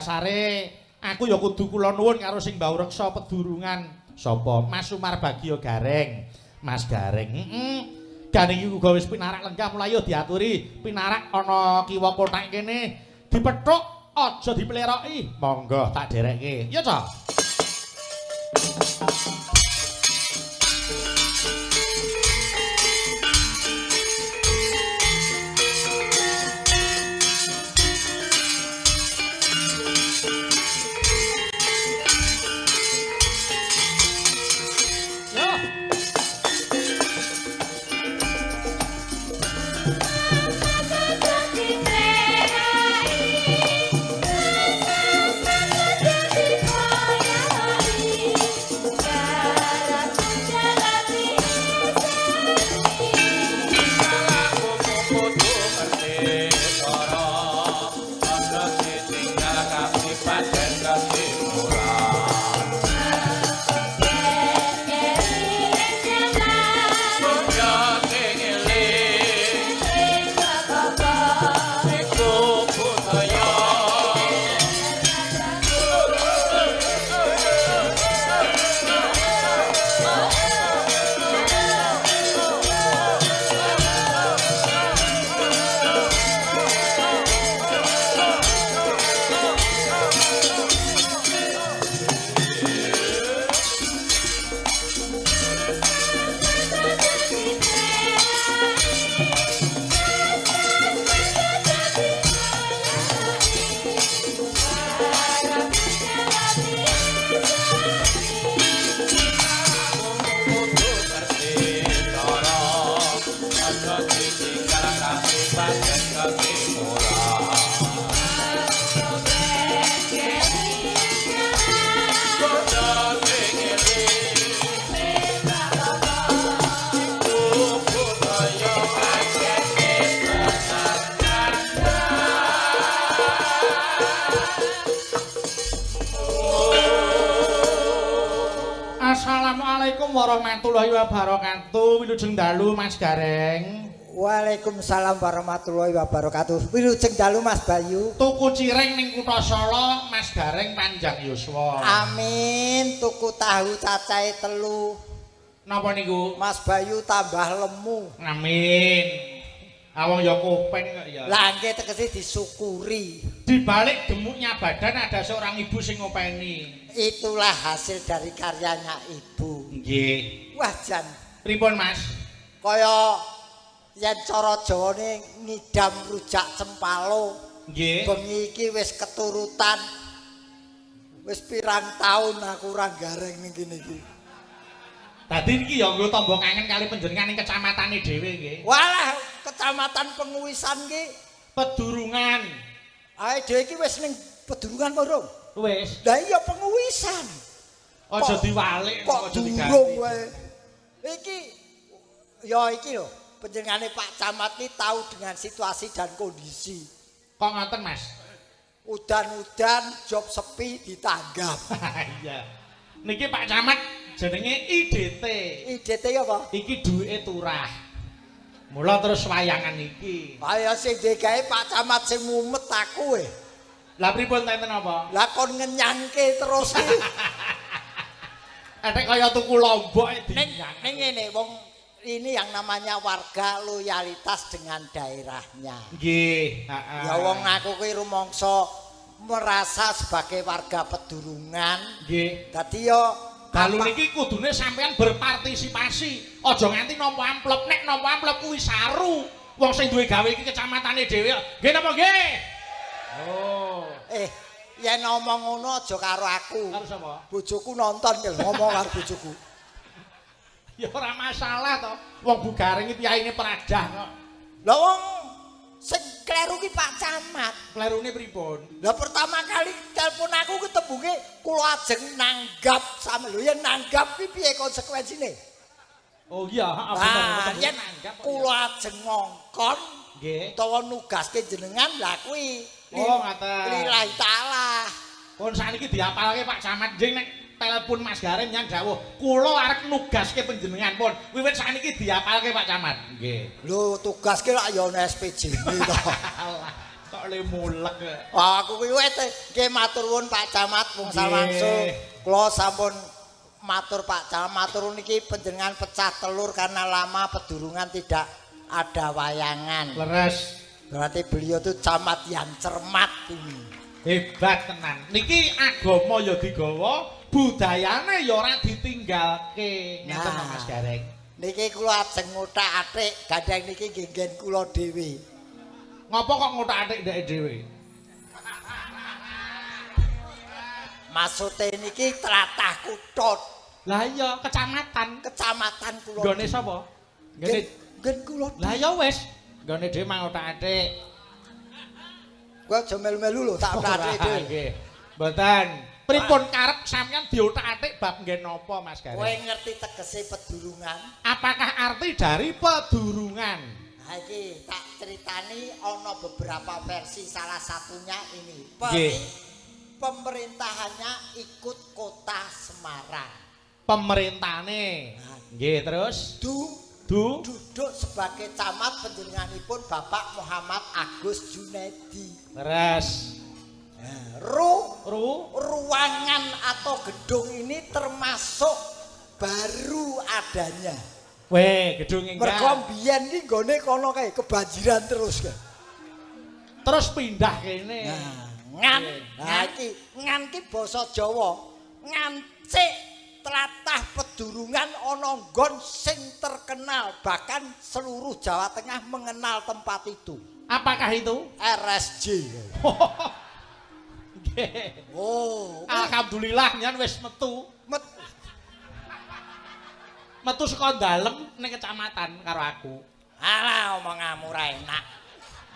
Sare aku ya kudu kula nuwun karo sing mbau reksa pedurungan sapa Mas Sumar Bagio Gareng. Mas Gareng. Gareng iki uga wis pinarak lenggah mulai ya diaturi pinarak ana kiwa kotak kene dipethuk aja dipeleroki. Monggo tak derekke. Ya ta? Assalamualaikum warahmatullahi wabarakatuh. Wilujeng dalu Mas Gareng. Waalaikumsalam warahmatullahi wabarakatuh. Wilujeng dalu Mas Bayu. Tuku cireng ning Kutha Solo Mas Gareng panjang yuswa. Amin. Tuku tahu cacahe 3. Napa niku? Mas Bayu tambah lemu. Amin. Awang ya kopeng kok ya. Lah nggih tegese disyukuri. Di balik gemuknya badan ada seorang ibu sing ngopeni. Itulah hasil dari karyanya ibu. Nggih. Wah jan. Pripun Mas? Kaya yen cara Jawane ngidam rujak cempalo. Nggih. Bengi iki wis keturutan. Wis pirang taun aku ora gareng ning kene iki. Dadi iki ya nggo tamba kangen kali panjenengan ing kecamatane dhewe nggih. Walah, kecamatan Penguwisan ki Pedurungan. ae dhewe iki wis ning Pedurungan apa urung? Wis. Lah iya Penguwisan. Aja diwalik, Kok aja diganti. durung wae. Iki ya iki lho, panjenengane Pak Camat ki tahu dengan situasi dan kondisi. Kok ngoten Mas? Udan-udan job sepi ditanggap. Iya. Niki Pak Camat jenenge IDT. IDT apa? Iki duwike turah. Mula terus wayangan iki. Kaya sing gawe Pak Camat sing mumet aku Lah pripun enten apa? Lah kon ngenyangke terus ki. Etek kaya tuku lombok Ning ngene wong ini yang namanya warga loyalitas dengan daerahnya. Nggih, heeh. Ya wong aku kuwi rumangsa merasa sebagai warga Pedurungan. Nggih. Dadi yo dalu niki kudune sampean berpartisipasi. Aja nganti nampa amplop. Nek nampa amplop kuwi saru. Wong sing duwe gawe iki kecamatane dhewe. Nggih napa nggih? Oh. Yen ngomong ngono aja karo aku. Karo sapa? Bojoku nonton ki ngomong karo bojoku. Ya ora masalah to. Wong Bu Gareng iki piyaine Pradah kok. Lah wong sing kleru ki Pak Camat. Klerune pripun? Lah pertama kali telepon aku ketembunge kula ajeng nanggap same lho yen nanggap ki piye konsekuensine? Oh iya, heeh Nah, bener. yen kula ajeng ngongkon Nggih. utawa nugaske jenengan lah kuwi. Oh, ngaten. Lillahi taala. Pun saniki diapalke Pak Camat jeng nek telepon Mas Gareng nyang dawuh, kula arep nugaske panjenengan pun. Wiwit sakniki diapalke Pak Camat. Nggih. Lho tugaske lak ya ana SPJ to. Allah. Kok le mulek. Aku kuwi wis nggih matur nuwun Pak Camat wong samangsa. Kula sampun matur Pak Camat matur niki panjenengan pecah telur karena lama pedurungan tidak ada wayangan. Leres. Berarti beliau tuh camat yang cermat ini. Hebat tenan. Niki agama ya digawa, budayane ya ora ditinggalke. Ngeten to Mas Gareng. Niki kula ajeng ngothak-athik, gandeng niki nggih kula dhewe. Ngopo kok ngothak-athik ndeke dhewe? Maksude niki tlatah Kutut. Lah iya, kecamatan. Kecamatan kula. Nggone sapa? Nggih kula. Lah ya wis, nggone dhewe mang ngothak-athik. Kowe aja melu-melu lho tak othak-athik dhewe. Nggih. Mboten. Pripun karep sampeyan diothak-athik bab nggih napa Mas Gareng? Kowe ngerti tegese pedurungan? Apakah arti dari pedurungan? Nah iki tak ceritani ana beberapa versi salah satunya ini. Pemerintahannya ikut kota Semarang. Pemerintahane. Nggih, terus duduk sebagai camat panjenenganipun Bapak Muhammad Agus Junaidi. Leres. Ruangan atau gedung ini termasuk baru adanya. Weh, gedung enggak. Mergo mbiyen iki nggone kono kae kebanjiran terus kae. Terus pindah kene. Ngan ki basa Jawa. Ngancik tlatah pedurungan ana nggon sing terkenal, bahkan seluruh Jawa Tengah mengenal tempat itu. Apakah itu? RSJ. Oh, alhamdulillah nyan wis metu saka dalem ning kecamatan karo aku. Alah omonganmu ra enak.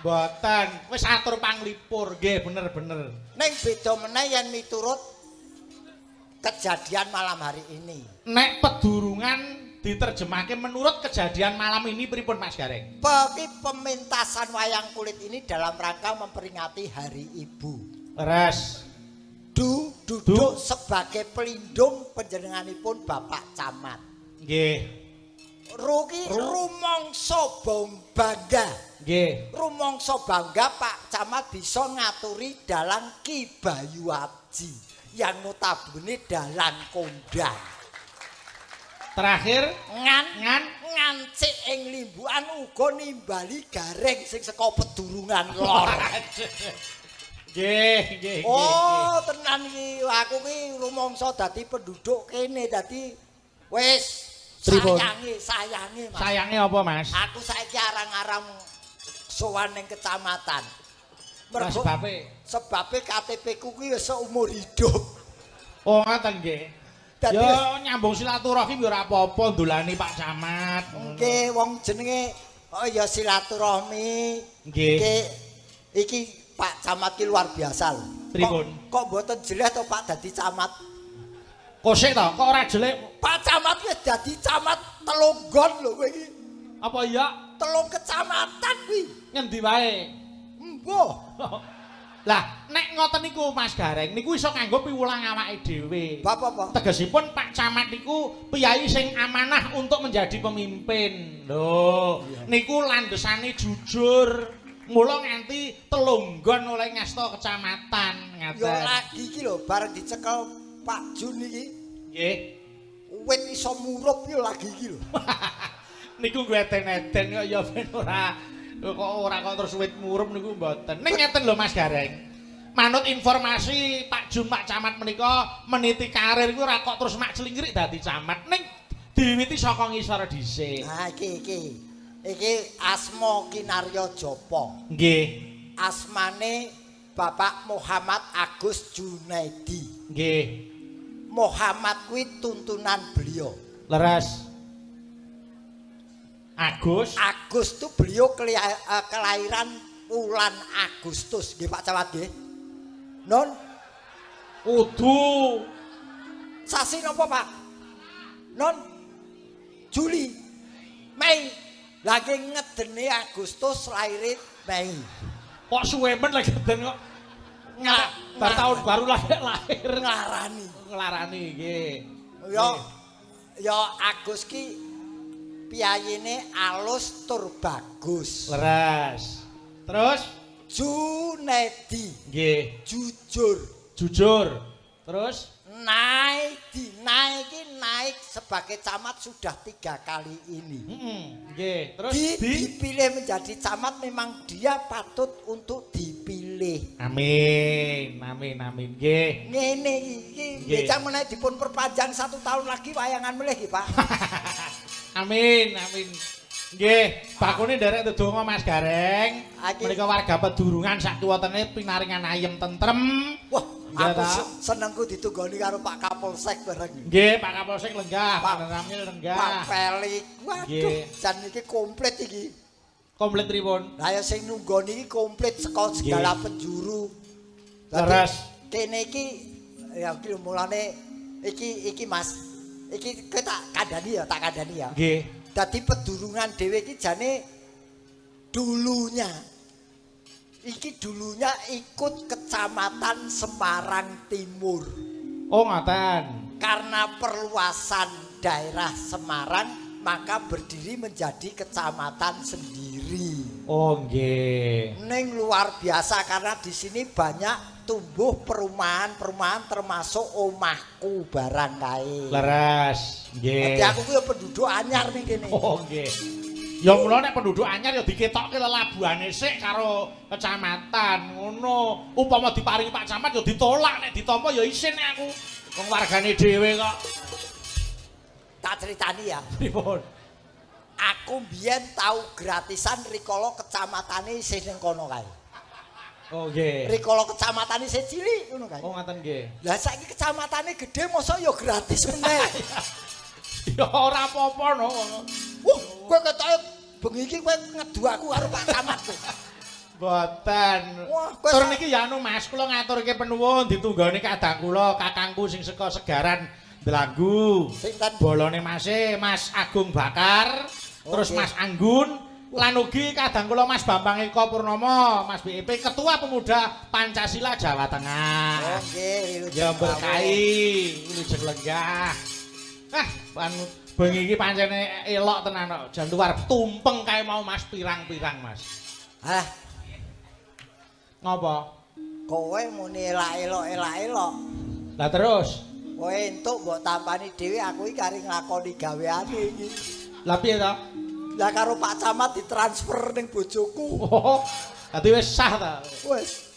Mboten, wis atur panglipur nggih bener-bener. Ning beda meneh yen miturut kejadian malam hari ini. Nek pedurungan diterjemahke menurut kejadian malam ini pripun Mas Gareng? Pementasan wayang kulit ini dalam rangka memperingati Hari Ibu. Leres. Duduk sebagai pelindung panjenenganipun Bapak Camat. Nggih. Rumangsa bangga. Nggih. Rumangsa bangga Pak Camat bisa ngaturi dalang Ki Bayu Aji yang notabene dalang kondang. Terakhir ngancik ing limbukan uga nimbali gareng sing saka pedurungan lor. Nggih. Oh, tenan iki. Aku ki rumangsa dadi penduduk kene dadi wis sayange Mas. Sayange apa Mas? Aku saiki arang-arang sowan ning kecamatan. Mergo sebabe KTP ku ki wis seumur hidup. Oh, ngoten nggih. Dadi ya nyambung silaturahim ya ora apa-apa ndolani Pak Camat. Nggih, wong jenenge ya silaturahmi. Nggih. Iki Pak Camat ki luar biasa lho. Pripun? Kok mboten jelek to Pak dadi camat? Kosek to, kok ora jelek? Pak Camat wis dadi camat Telunggon lho kowe iki. Apa iya? Telung kecamatan kuwi. Ngendi wae? Mbuh. Lah, nek ngoten niku Mas Gareng, niku iso kanggo piwulang awake dhewe. Apa? Tegesipun Pak Camat niku piyai sing amanah untuk menjadi pemimpin. Lho, niku landesane jujur. Mula nganti Telunggon oleh ngasta kecamatan ngaten. Ya lagi iki lho bareng dicekel Pak Jun iki. Nggih. Wit iso murup ya lagi iki lho. Niku ngeten-eten kok ya ben ora kok terus wit murup niku mboten. Ning ngeten lho Mas Gareng. Manut informasi Pak Jun Pak Camat menika meniti karir iku ora kok terus mak celingrik dadi camat. Ning diwiwiti saka ngisor dhisik. Nah iki asma Kinarya Japa. Nggih. Asmane Bapak Muhammad Agus Junaidi. Nggih. Muhammad kuwi tuntunan beliau. Leres. Agus tuh beliau kelahiran bulan Agustus nggih Pak Camat nggih. Non Udu. Sasi napa Pak? Non Juli. Mei. Lagi ngedeni Agustus lahirin Mei. Kok suwe men lagi ngeden kok. Tahun baru lagi lahir nglarani nggih. Ya Agus ki piyayine alus tur bagus. Leres. Terus Junedi. Nggih. Jujur. Jujur. Terus naik sebagai camat sudah 3 kali ini. Nggih. Terus dipilih menjadi camat memang dia patut untuk dipilih. Amin. Nggih. Ngene iki becak menawi dipun perpanjang 1 tahun lagi wayangan melih iki, Pak. Amin. Nggih, bakune nderek ndedonga Mas Gareng. Menika warga pedurungan sak kiwatene pinaringan ayem tentrem. Wah, aku senengku ditunggoni karo Pak Kapolsek bareng. Nggih, Pak Kapolsek lenggah, Pak Ramil lenggah. Pak Pelik. Waduh, jan iki komplit iki. Komplit pripun? Lah ya sing nunggoni iki komplit saka segala penjuru. Terus kene iki ya iki mulane iki Mas. Iki kowe tak kandhani ya. Nggih. Dadi pedurungan dhewe iki jane dulunya ikut Kecamatan Semarang Timur. Oh, ngoten. Karena perluasan daerah Semarang maka berdiri menjadi kecamatan sendiri. Oh, nggih. Ning luar biasa karena di sini banyak tumbuh perumahan termasuk omahku barang kae. Leres, nggih. Dadi aku ku ya penduduk anyar ning kene. Oh, nggih. Ya mula nek penduduk anyar ya diketokke lelabuhane sik karo kecamatan. Ngono. Upama diparingi Pak Camat ya ditolak nek ditampa ya isin aku. Wong wargane dhewe kok. Tak critani ya. Pripun? Aku mbiyen tau gratisan rikala kecamatane isih ning kono kae. Oh nggih. Rikala kecamatane isih cilik ngono kae. Oh ngoten nggih. Lah saiki kecamatane gedhe mosok ya gratis meneh. Ya ora apa-apa no. Kowe ketoke bengi iki kowe ngedu aku karo Pak Camat kok. Mboten. Tur niki ya anu Mas, kula ngaturke penuwun ditunggoni kadang kula kakangku sing saka Segaran Delanggu. Sinten? Bolone Mas Agung Bakar, terus Mas Anggun, lan ugi kadang kula Mas Bambang Eko Purnomo, Mas BIP Ketua Pemuda Pancasila Jawa Tengah. Oh nggih, ya berkahi, wilujeng lenggah. Bengi iki pancene elok tenan kok. Jan luar tumpeng kae mau Mas pirang-pirang Mas. Ngopo? Kowe muni elak-elok. Lah terus? Kowe entuk mbok tampani dhewe aku iki kari nglakoni gaweane iki. Lah piye to? Lah karo Pak Camat ditransfer ning bojoku. Oh. Dadi wis sah ta? Wis.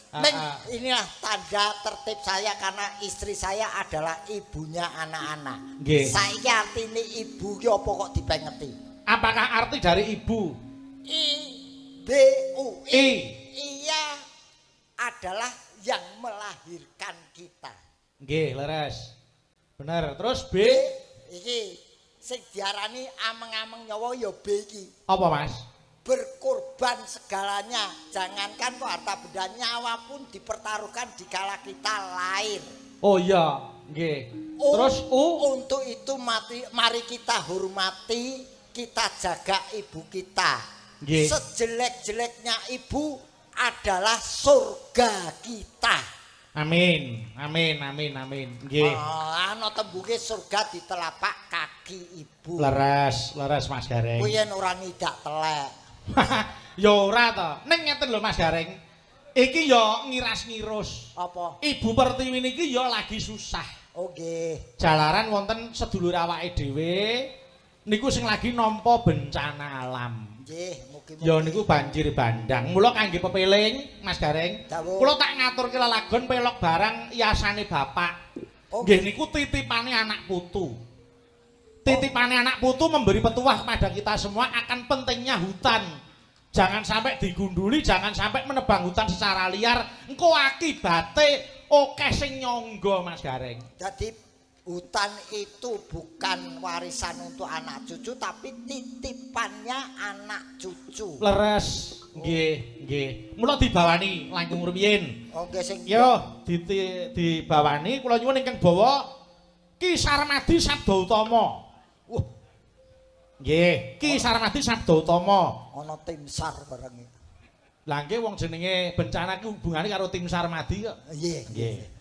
Inilah tanda tertib saya karena istri saya adalah ibunya anak-anak. Saiki artine ibu ki apa kok dipengeti? Apakah arti dari ibu? IBU. Iya adalah yang melahirkan kita. Nggih, leres. Bener. Terus B iki sing diarani ameng-ameng nyawa ya B iki. Apa, Mas? Berkorban segalanya. Jangankan kok harta benda, nyawa pun dipertaruhkan dikala kita lahir. Oh iya, nggih. Terus U untuk itu mari kita hormati, kita jaga ibu kita. Nggih. Sejelek-jeleknya ibu adalah surga kita. Amin. Nggih. Ana tembunge surga di telapak kaki ibu. Leres Mas Gareng. Kuwi yen ora nidak telek. Ya ora to. Ning ngeten lho Mas Gareng. Iki ya ngiras-ngirus. Apa? Ibu Pertiwi niki ya lagi susah. Oh nggih. Jalaran wonten sedulur awake dhewe niku sing lagi nampa bencana alam. Nggih, mugi-mugi. Ya niku banjir bandang. Mula kangge pepeling Mas Gareng, kula tak ngaturke lelagon pelok barang yasane bapak. Nggih niku titipane anak putu. Titipane anak putu memberi petuah kepada kita semua akan pentingnya hutan. Jangan sampai digunduli, jangan sampai menebang hutan secara liar. Engko akibate akeh sing nyangga Mas Gareng. Jadi hutan itu bukan warisan untuk anak cucu tapi titipannya anak cucu. Leres. Nggih. Mula dibawani langkung rumiyin. Oh nggih sing yo dibawani kula nyuwun ingkang bawa Ki Sarmadi Sabda Utama. Nggih, Ki Sarmadi Sabda Utama. Ana tim SAR bareng iki. Lah nggih wong jenenge bencana ki hubungane karo tim Sarmadi kok. Nggih.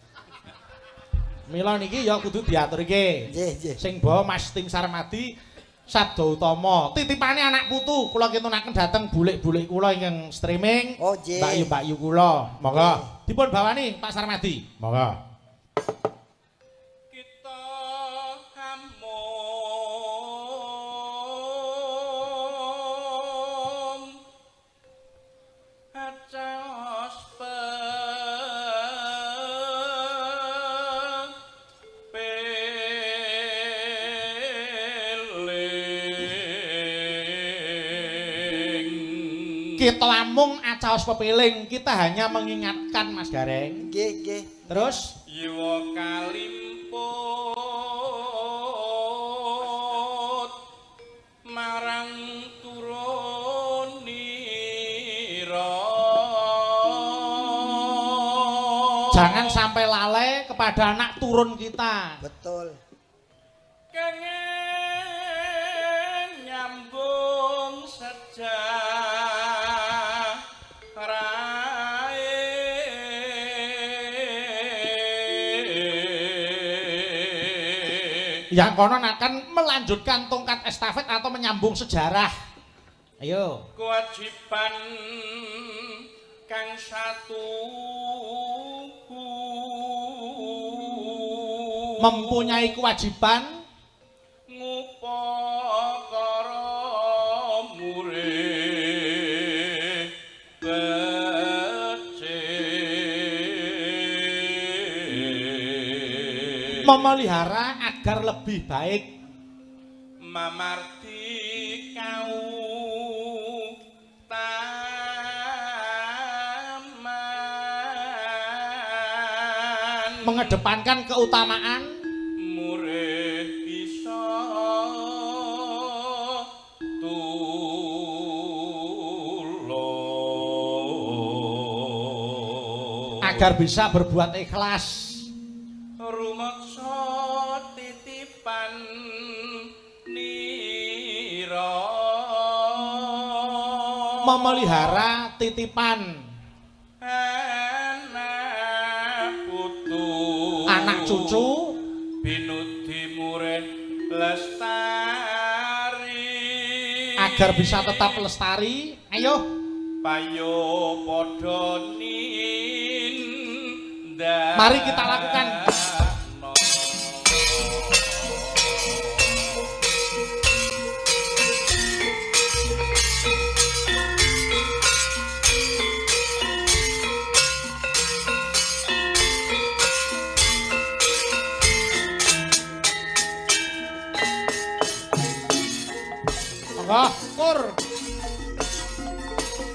Mila niki ya kudu diaturke. Nggih. Sing bawa Mas tim Sarmadi Sabda utama. Titipane anak putu kula kintunaken dhateng bulik-bulik kula ingkang streaming. Oh nggih. Mbak Yu kula. Monggo dipun bawani Pak Sarmadi. Monggo. Kita hamun acos Kita amung acaos pepeling, kita hanya mengingatkan Mas Gareng. Nggih, nggih. Terus Yiwa kalimput marang turunira. jangan sampai lalai kepada anak turun kita. Betul. Kengen nyambung Yang konon akan melanjutkan tongkat estafet atau menyambung sejarah. Ayo. Kewajiban kang satu Mempunyai kewajiban ngupakara murid becik memelihara agar lebih baik mamarti kau mengedepankan keutamaan murid bisa tulung agar bisa berbuat ikhlas rumeksa titipan nira memelihara titipan anak cucu binudi murid lestari agar bisa tetap lestari. Ayo payo padha nindak mari kita lakukan. Kur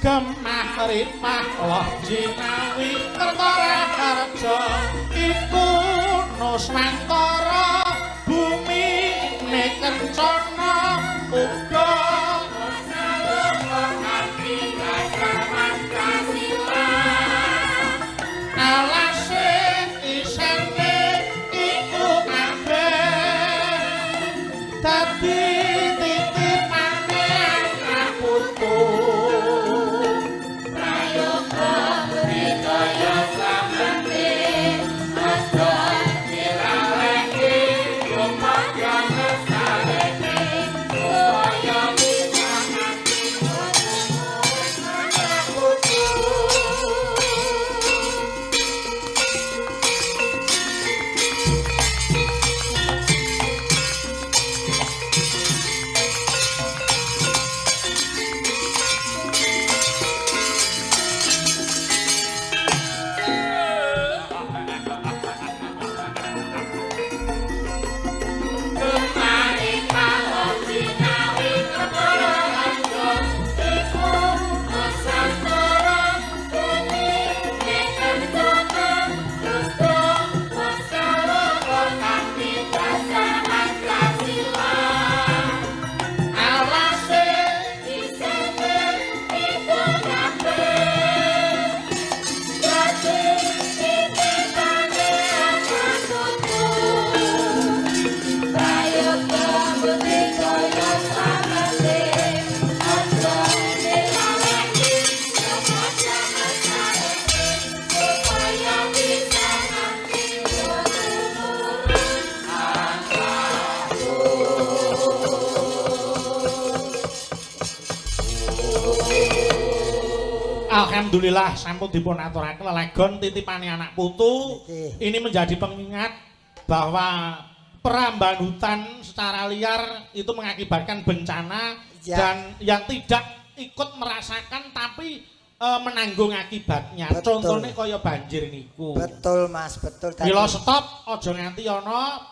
gemah ripah loh jinawi tertara harja iku nuswantara bumi nekencana uga alase isane iku kabeh dadi Alhamdulillah sampun dipun aturaken lelegon titipane anak putu. Ini menjadi pengingat bahwa perambahan hutan secara liar itu mengakibatkan bencana dan yang tidak ikut merasakan tapi menanggung akibatnya. Betul. Contohnya kaya banjir niku. Betul Mas, betul. Mila stop aja nganti ana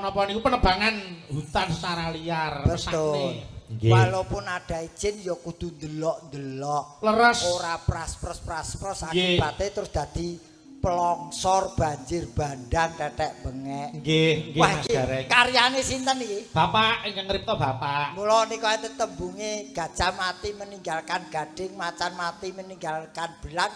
napa niku penebangan hutan secara liar. Betul. Walaupun ada izin ya kudu ndelok-ndelok. Leres. Ora praspros akibate terus dadi pelongsor banjir bandang tetek bengek. Nggih, Wah, Mas Gareng. karyane sinten iki? Bapak ingkang ngripta Bapak. Mula nika enten tembunge gajah mati meninggalkan gading, macan mati meninggalkan belang,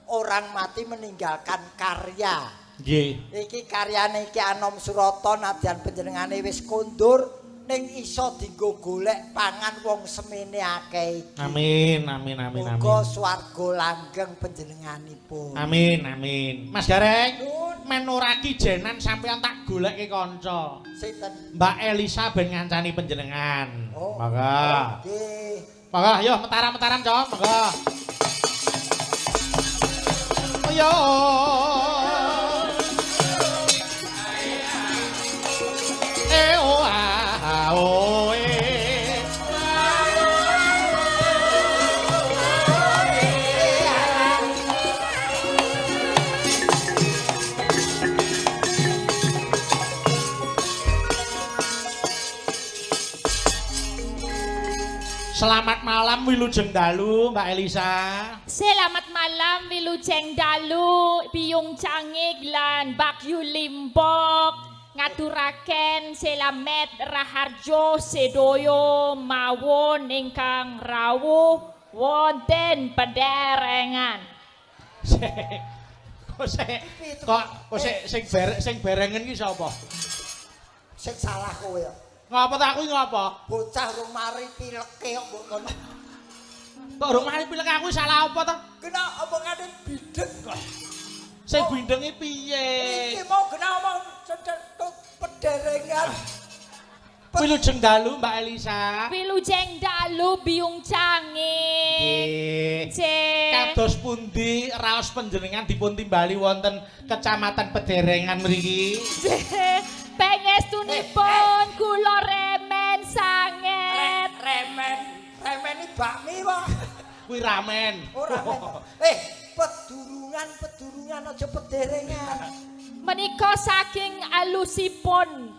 orang mati meninggalkan karya. Nggih. Iki karyane iki Anom Surata nadyan panjenengane wis kondur ning iso dienggo golek pangan wong semene akeh iki. Amin, amin, amin, amin. Muga swarga langgeng panjenenganipun. Amin, amin. Mas Gareng, men ora kijenan sampean tak goleke kanca. Sinten? Mbak Elisa ben ngancani panjenengan. Oh. Monggo. Nggih. Monggo, yo metaran-metaran, Cok. Monggo. Yo. Selamat malam Wilujeng Dalu, Mbak Elisa. Selamat malam Wilujeng Dalu, Biyung Cangik lan Bagyu Limbok. Ngaturaken selamet raharjo sedoyo mawon ingkang rawuh wonten pederengan. Kok sing berengen ki sapa? Sing salah kowe ya. Ngapa ta aku ngapa? Bocah rung mari pileke kok mbok ngono. Kok rung mari pilek aku salah apa ta? Kena omongane bideng kok. Sing bindenge piye? Iki mau kena omong cedhek pederengan. Wilujeng Dalu Mbak Elisa. Wilujeng Dalu Biyung Cangik. Nggih. Kados pundi raos panjenengan dipun timbali wonten Kecamatan Pederengan mriki? Pangestunipun kula remen sanget. Remen iki bakmi wae. Kuwi ramen. Ora men. Pedurungan aja pederengan. Menika saking alusipun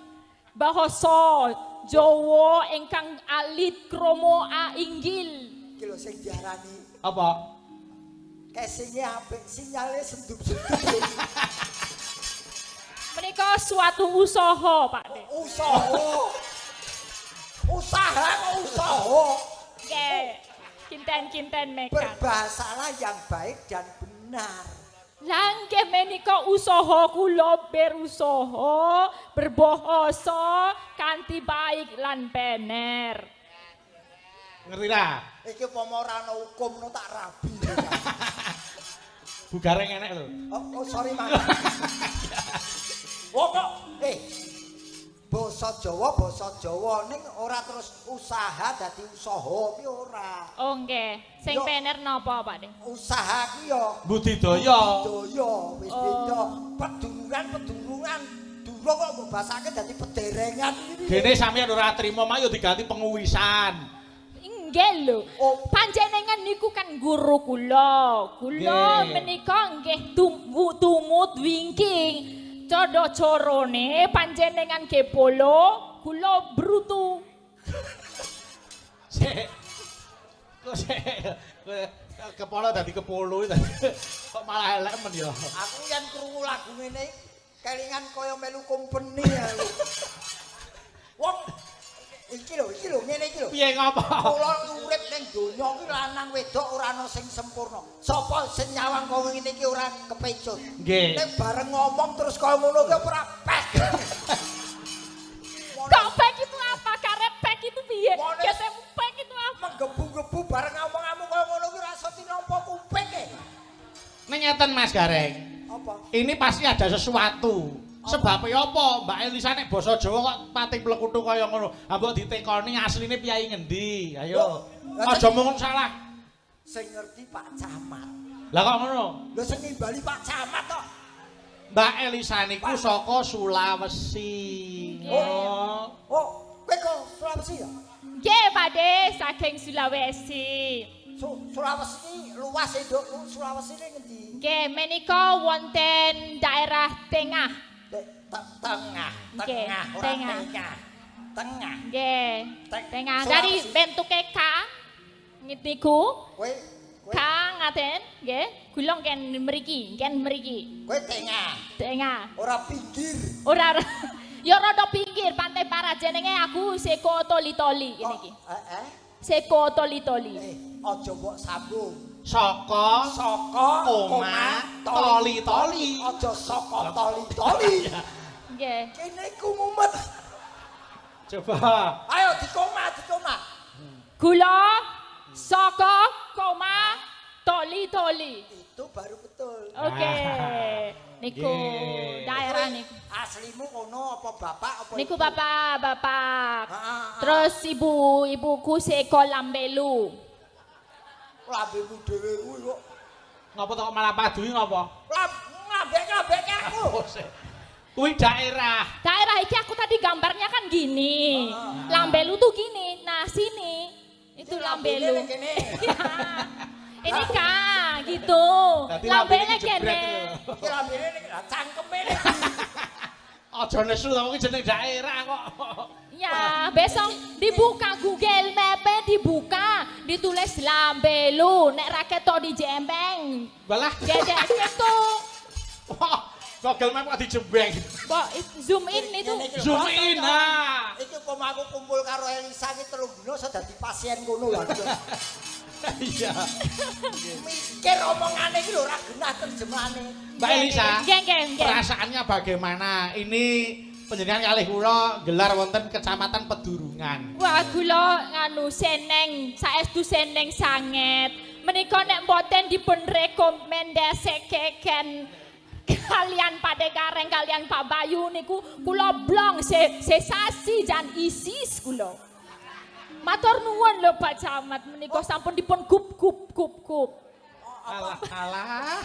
basa Jawa ingkang alit krama inggil. Iki lho sing diarani Apa? casingnya apik, sinyalnya sendup-sendup. Menika suatu usaha, Pak De. Usaha. Nggih. Kinten-kinten mekan. Berbahasalah yang baik dan benar. Langke menika usaha kula berusaha berbahasa kanthi baik lan bener. Ngerti ra? Iki upama ora ana hukum no tak rabi. Bu Gareng enek lho. Oh sorry Mas. Oh kok basa Jawa ning ora terus usaha dadi usaha ki ora. Oh nggih. Sing bener napa, Pak De? Usaha ki ya Budidaya. wis beda. Pedurungan durung kok mbok basake dadi pederengan iki. Gene sampeyan ora trima mak yo diganti penguwisan. Nggih lho. Panjenengan niku kan guru kula. Kula menika nggih tumut wingking. Codo corone panjenengan kepolo, kula brutu. Kepala dadi kepolo kok malah elek men ya. Aku yen krungu lagu ngene kelingan kaya melu company ya. Wong iki lho ngene iki lho. Piye ngapa? Kula urip ning donya kuwi lanang wedok ora ana sing sempurna. Sapa sing nyawang kowe ngene iki ora kepecut. Nggih. Nek bareng ngomong terus kaya ngono ki ora pek. Kok pek itu apa? Karep pek itu piye? Ketemu pek itu apa? Menggebu-gebu bareng ngomong-ngomong kaya ngono ki rasa tinampa kuping e. Ngeten Mas Gareng. Apa? Ini pasti ada sesuatu. Sebabnya apa? Mbak Elisa nek basa Jawa kok pati plekutu kaya ngono. Ha mbok ditekoni asline piyai ngendi? Ayo. Aja mung salah. Sing ngerti Pak Camat. Lah kok ngono? Lho sing nimbali Pak Camat kok. Mbak Elisa niku saka Sulawesi. Oh, kowe kok Sulawesi ya? Nggih, Pakde, saking Sulawesi. Sulawesi iki luas e, Nduk. Sulawesi ini ngendi? Nggih, menika wonten daerah tengah. Tengah, Nggih, ora tengah. Tengah. Nggih, tengah. Sulawesi. Dari bentuke K niku. Kowe K ngaten, nggih. Kula ngen mriki, kowe tengah. Tengah. Ora pinggir. Ora ya rada pinggir Pantai Barat jenenge aku Seko Toli-toli ngene iki. Seko Toli-toli. Aja mbok sambung. Saka koma toli-toli. Aja saka toli-toli. Nggih. Kene iku mumet. Coba. Ayo dikoma. Gula saka koma toli-toli. Itu baru betul. Oke. Niku daerah niku. Aslimu kono apa bapak apa Niku ibu? bapak. Ah. Terus ibuku Seko Lambelu. Lambemu dhewe kuwi kok. Ngapa kok malah padui ngapa? Ngambek aku. Kuwi daerah. Daerah iki aku tadi gambarnya kan gini. Lambelu tuh gini. Nah, sini. Itu Lambelu. Kene. Ini Kak, gitu. Dadi Lambele lambene jebret kene. lho. Iki lambene cangkeme nek. Aja nesu to kuwi jeneng daerah kok. Ya, besok dibuka Google Map, dibuka, ditulis Lambelu, nek raket to di Jembeng. Balah. Dedek itu. Wah, Google Map kok dijembeng. Kok zoom in itu. Zoom in ha. Iki pemaku kumpul karo Elisa iki 3 dina iso dadi pasien kono lho. Iya. Mikir omongane iki lho ora genah terjemahane. Mbak Elisa, Nggih. perasaannya bagaimana? Ini panjenengan kalih kula gelar wonten Kecamatan Pedurungan. Wah, kula nganu seneng, saestu seneng sanget. Menika nek mboten dipun rekomendasikaken kalian Pakde Gareng kalian Pak Bayu niku kula blong sesasi jan isis kula. Matur nuwun lho Pak Camat menika sampun dipun gup. Alah.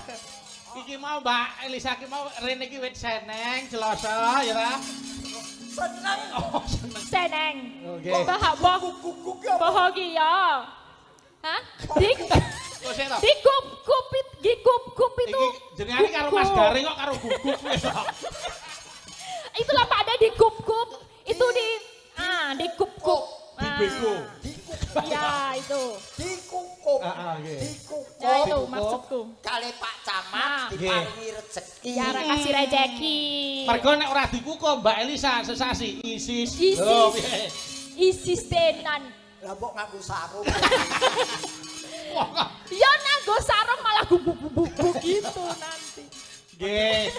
Iki mau Mbak Elisa iki mau rene iki wit seneng, jeloso ya ta? Seneng. Oh, seneng. Seneng. Oke. Guguk ya. Bahagia. Hah? Kok sik to? Dikup itu. Iki jenengane karo Mas Garing kok karo guguk wis to. Itulah Pak Ade dikup. Itu dikup. Dibego. Ya itu. Dikukup. Nggih. Dikukup. Ya itu maksudku. Kali Pak Camat Nah. diparingi rezeki. Ya ora kasih rejeki. Mergo nek ora dikukup Mbak Elisa sesasi isis. Isis. Lho, piye? Isis tenan. Lah mbok nganggo sarung. Wah, Ya nganggo sarung malah bubuk-bubuk gitu nanti. nggih.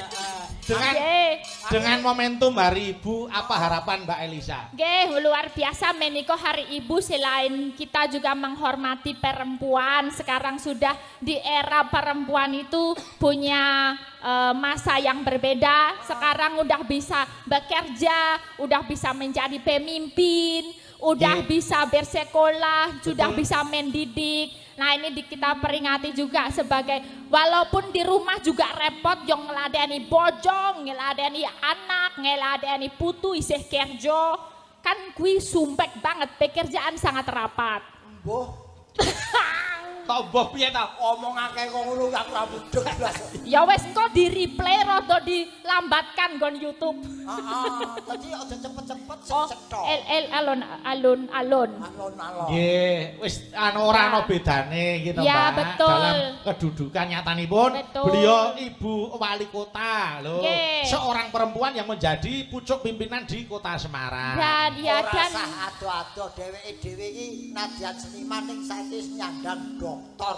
Dengan momentum Hari Ibu, apa harapan Mbak Elisa? Nggih, luar biasa menika Hari Ibu selain kita juga menghormati perempuan, sekarang sudah di era perempuan itu punya masa yang berbeda. Sekarang udah bisa bekerja, udah bisa menjadi pemimpin, udah bisa bersekolah, sudah bisa mendidik. Nah ini kita peringati juga sebagai walaupun di rumah juga repot yang ngeladeni bojong, ngeladeni anak, ngeladeni putu isih kerja. Kan kui sumpek banget, pekerjaan sangat rapat. Mbah, Kok mbah piye to? omong akeh kok ngono aku ora mudeng blas. Ya wes engko di replay rada dilambatkan gon YouTube. Heeh, dadi aja cepet-cepet Oh, cetok. alun-alun. Alon-alon. Nggih, wis ora ana bedane gitu Ya, Mbak. betul. Dalam kedudukan nyatanipun Betul. beliau ibu wali kota loh. Nggih. Seorang perempuan yang menjadi pucuk pimpinan di Kota Semarang. Dan ya Ora dan sah ado-ado dheweke dhewe iki nadyan seniman ning saiki wis nyandang doktor.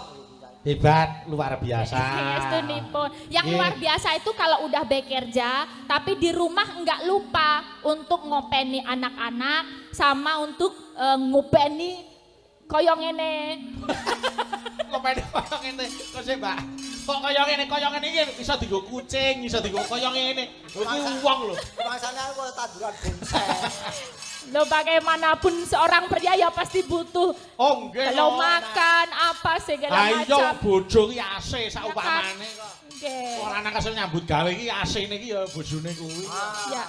Hebat, luar biasa. Itu nipun. Yang Nggih. luar biasa itu kalau udah bekerja, tapi di rumah enggak lupa untuk ngopeni anak-anak sama untuk ngopeni koyong ini. Ngopeni koyong ngene. Kok sih, Mbak? Kok kaya ngene iki iso dienggo kucing, iso dienggo kaya ngene. Kuwi wong lho. Masane aku tanduran bonsai. Loh bagaimanapun seorang pria ya pasti butuh Oh nggih. kalau makan apa segala Ayo macam. bojo ki AC saupamane kok. Nggih. Ora nang kasih nyambut gawe iki AC-ne iki ya bojone kuwi. Ya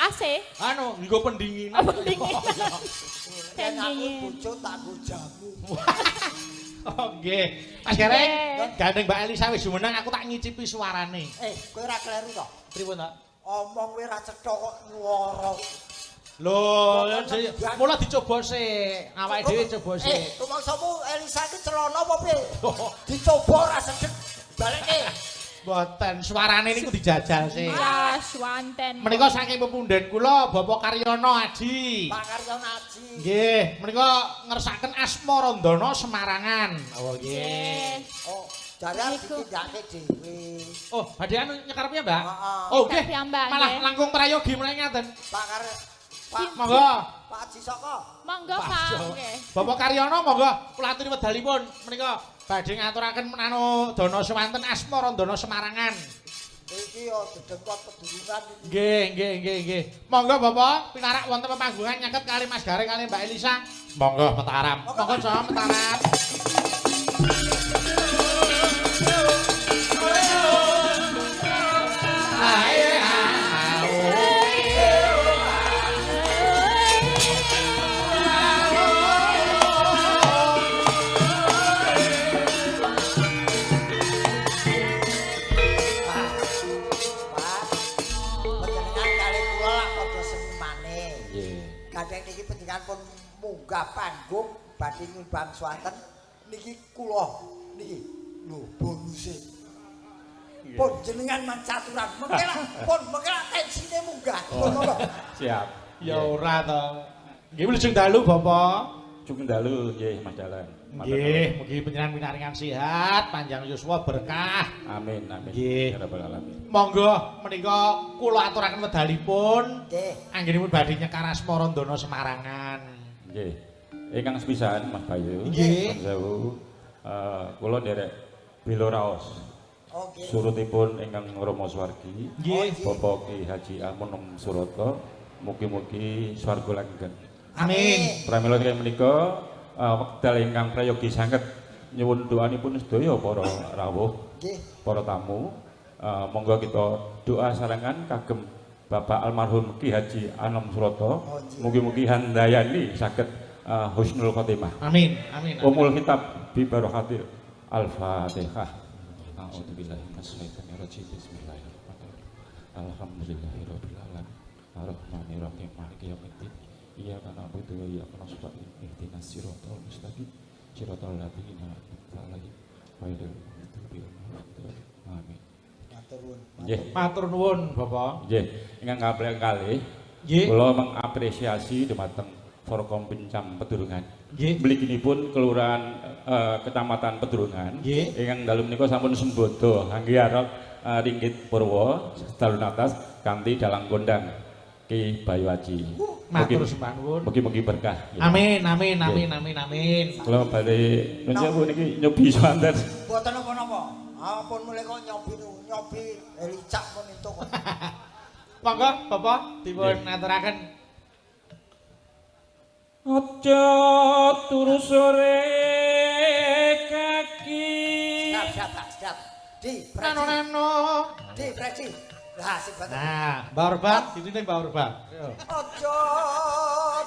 AC. Anu, nggo pendinginan. Pendinginan. Yen aku Pendingin. bojo tak go jamu. Oh nggih. Mas Gareng, gandeng Mbak Elisa wis jumeneng aku tak ngicipi suarane. Kowe ora kleru to? Pripun ta? Omong kowe ora cetha kok nyuwara. Lho, mula dicoba sik. Awake dhewe coba sik. Rumangsamu Elisa iki celana apa piye? Dicoba ora sedek. Baleke. Mboten, suarane niku dijajal sik. Ya, swanten. Menika saking pepunden kula Bapak Karyono Aji. Pak Karyono Aji. Nggih, menika ngersaken Asma Randana Semarangan. Oh nggih. Oh, jare ditindakake dhewe. Oh, badhe anu nyekar piye, Mbak? Heeh. Oh nggih. Nyekar piyambak, Malah nggih. langkung prayogi mulai ngaten. Pak Monggo. Pak Haji Saka. Monggo Pak. Nggih. Bapak Karyono monggo kula aturi wedalipun menika badhe ngaturaken anu dana sewanten Asma Randana Semarangan. Iki yo dedengkot pedurungan iki. Nggih. Monggo Bapak pinarak wonten pepanggungan nyaket kali Mas Gareng kali Mbak Elisa. Monggo Mataram. Monggo Sa Mataram. Kadang niki panjenengan pun munggah panggung badhe nyumbang swanten niki kula niki lho bonuse. Pun jenengan mancaturan mengkira tensine munggah. Monggo. Siap. Ya ora to. Nggih wilujeng dalu Bapak. Sugeng dalu nggih Mas Dalan. Nggih, mugi panjenengan pinaringan sehat, panjang yuswa berkah. Amin. Nggih. Ya Rabbal alamin. Monggo menika kula aturaken wedalipun. Nggih. Anggenipun badhe nyekar Asma Randana Semarangan. Nggih. Ingkang sepisan Mas Bayu. Nggih. Nuwun sewu. Kula nderek Bilo Raos. Oh nggih. Surutipun ingkang Rama Swargi. Nggih. Bapak Ki Haji Amunum Surata. Mugi-mugi swarga langgeng. Amin. Pramila kaya menika wekdal ingkang prayogi sanget nyuwun doanipun sedaya para rawuh, Nggih. para tamu. Monggo kita doa sarengan kagem Bapak almarhum Ki Haji Anom Surata. Mugi-mugi handayani saged husnul khotimah. Amin. Umul kitab bi barakatil Al-Fatihah. A'udzubillahi minasyaitonir rajim. Bismillahirrahmanirrahim. Alhamdulillahirabbil alamin. Arrahmanirrahim. Maliki yaumiddin. Iyyaka na'budu wa iyyaka nasta'in. Ihdinas siratal mustaqim. Siratal ladzina an'amta 'alaihim ghairil maghdubi 'alaihim. Amin. Matur nuwun. Nggih. Matur nuwun, Bapak. Nggih, ingkang kaping kalih Nggih. kula mengapresiasi dumateng Forkom Pincam Pedurungan. Nggih. Mliginipun kelurahan Kecamatan Pedurungan. Nggih. Ingkang dalem menika sampun sembodo kangge arep ringgit purwa dalun atas kanthi dalang kondang Ki Bayu Haji. Matur sembah nuwun. Mugi-mugi berkah. Amin. Kula badhe nuwun sewu niki nyobi swanten. Mboten napa-napa. Ampun mulai kok nyobi helicak pun itu kok. Monggo Bapak dipun aturaken. Aja turu sore kaki. Siap. Di, Nano. Di, Preci. Lah, sing baten. Nah, Mbak Urban, dititip Mbak Urban. Yo. Aja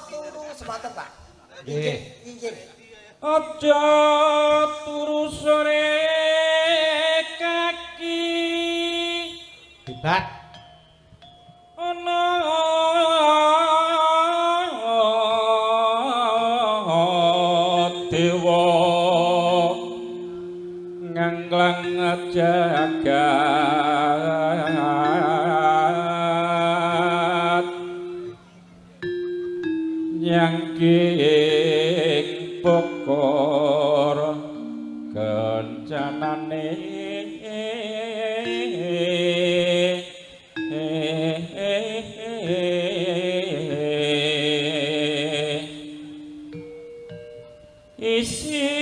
turu semanten, Pak. Nggih. Injil. Aja turu sore kaki. Dibat. Ana dewa nganglang jagat nyangking pokor kencanane isine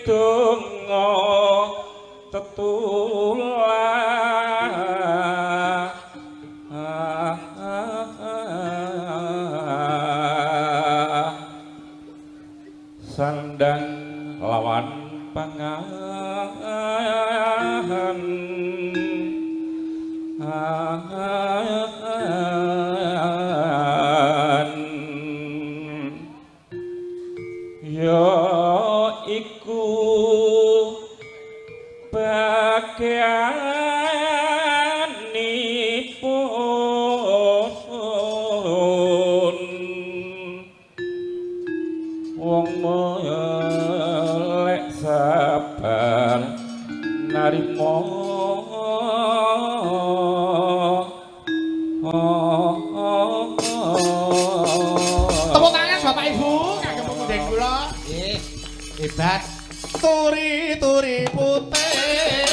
tung nandang lawan pangahan ya iku bagianipun wong melek sabar narimo tepuk tangan Bapak Ibu kagem pemudeng kula nggih hebat turi-turi putih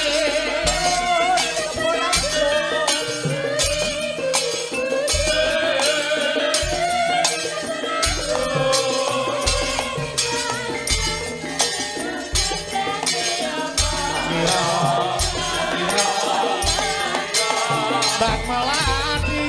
Bak Melati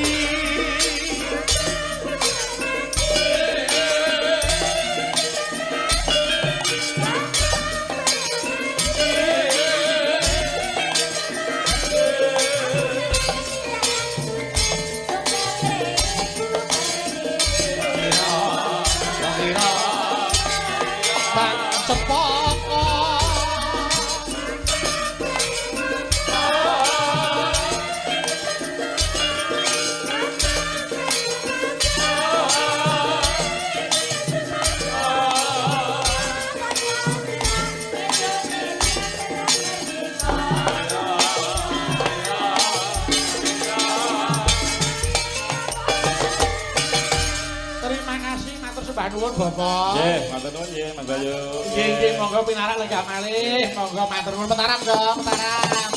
Bak Cepok terima kasih matur sembah nuwun Bapak. nggih matur nuwun nggih Mas Bayu Nggih nggih monggo pinarak lenggah malih monggo matur nuwun petaram dong petaram.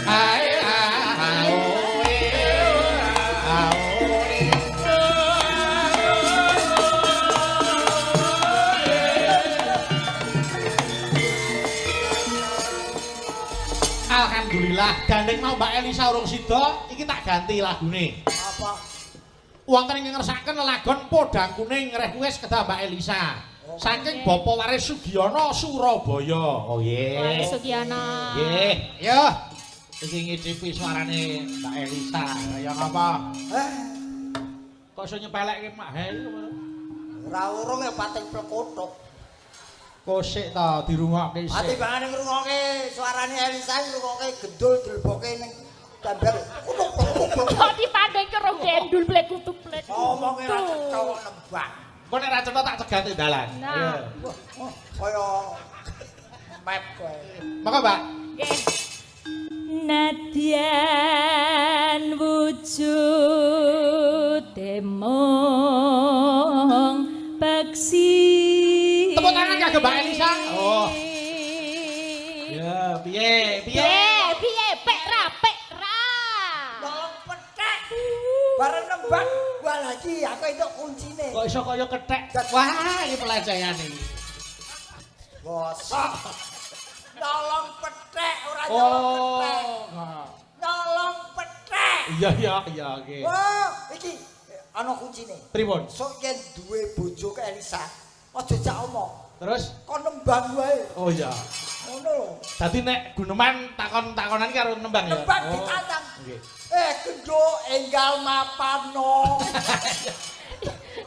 Hai aoe aoe Alhamdulillah gandeng mau Mbak Elisa urung sida iki tak ganti lagune. Apa? Wonten ing ngersakaken lelagon Podang Kuning request kedah Mbak Elisa. Saking Bapak Waris Sugiono Surabaya. Oh nggih. Waris Sugiono. Nggih, yo. Iki ngicipi suarane Mbak Elisa. Kaya ngapa? Kok iso nyepelekke Mak Hei ngono? Ora urung ya pating plekutuk. Kosik ta dirungokke Ati sik. bangane ngrungokke suarane Elisa ngrungokke gendul dileboke ning tembel. Kok dipandeng karo gendul plekutuk-plekutuk. Omonge ra cocok nembang. Kok nek ra cetha tak cegat ing dalan. Nah. Kaya map kowe. Monggo, Mbak. Nggih. Nadyan wujud mong peksi. Tepuk tangan kagem Mbak Elisa. Oh. Ya, piye? Piye pek ra. Tolong petek. Bareng nembang gua lagi aku itu kuncine. Kok iso kaya kethek? Wah, iki pelecehan iki. Bos. Tolong petek ora nyolong petek. Oh. Tolong petek. Iya, oke. Wah, iki ana kuncine. Pripun? Sok yen duwe bojo ke Elisa, aja jak omong. Terus? Kon nembang wae. Oh iya. Ngono lho. Dadi nek Guneman takon-takonan karo nembang ya. Nembang Oh. ditantang. Nggih. Gendho enggal mapano.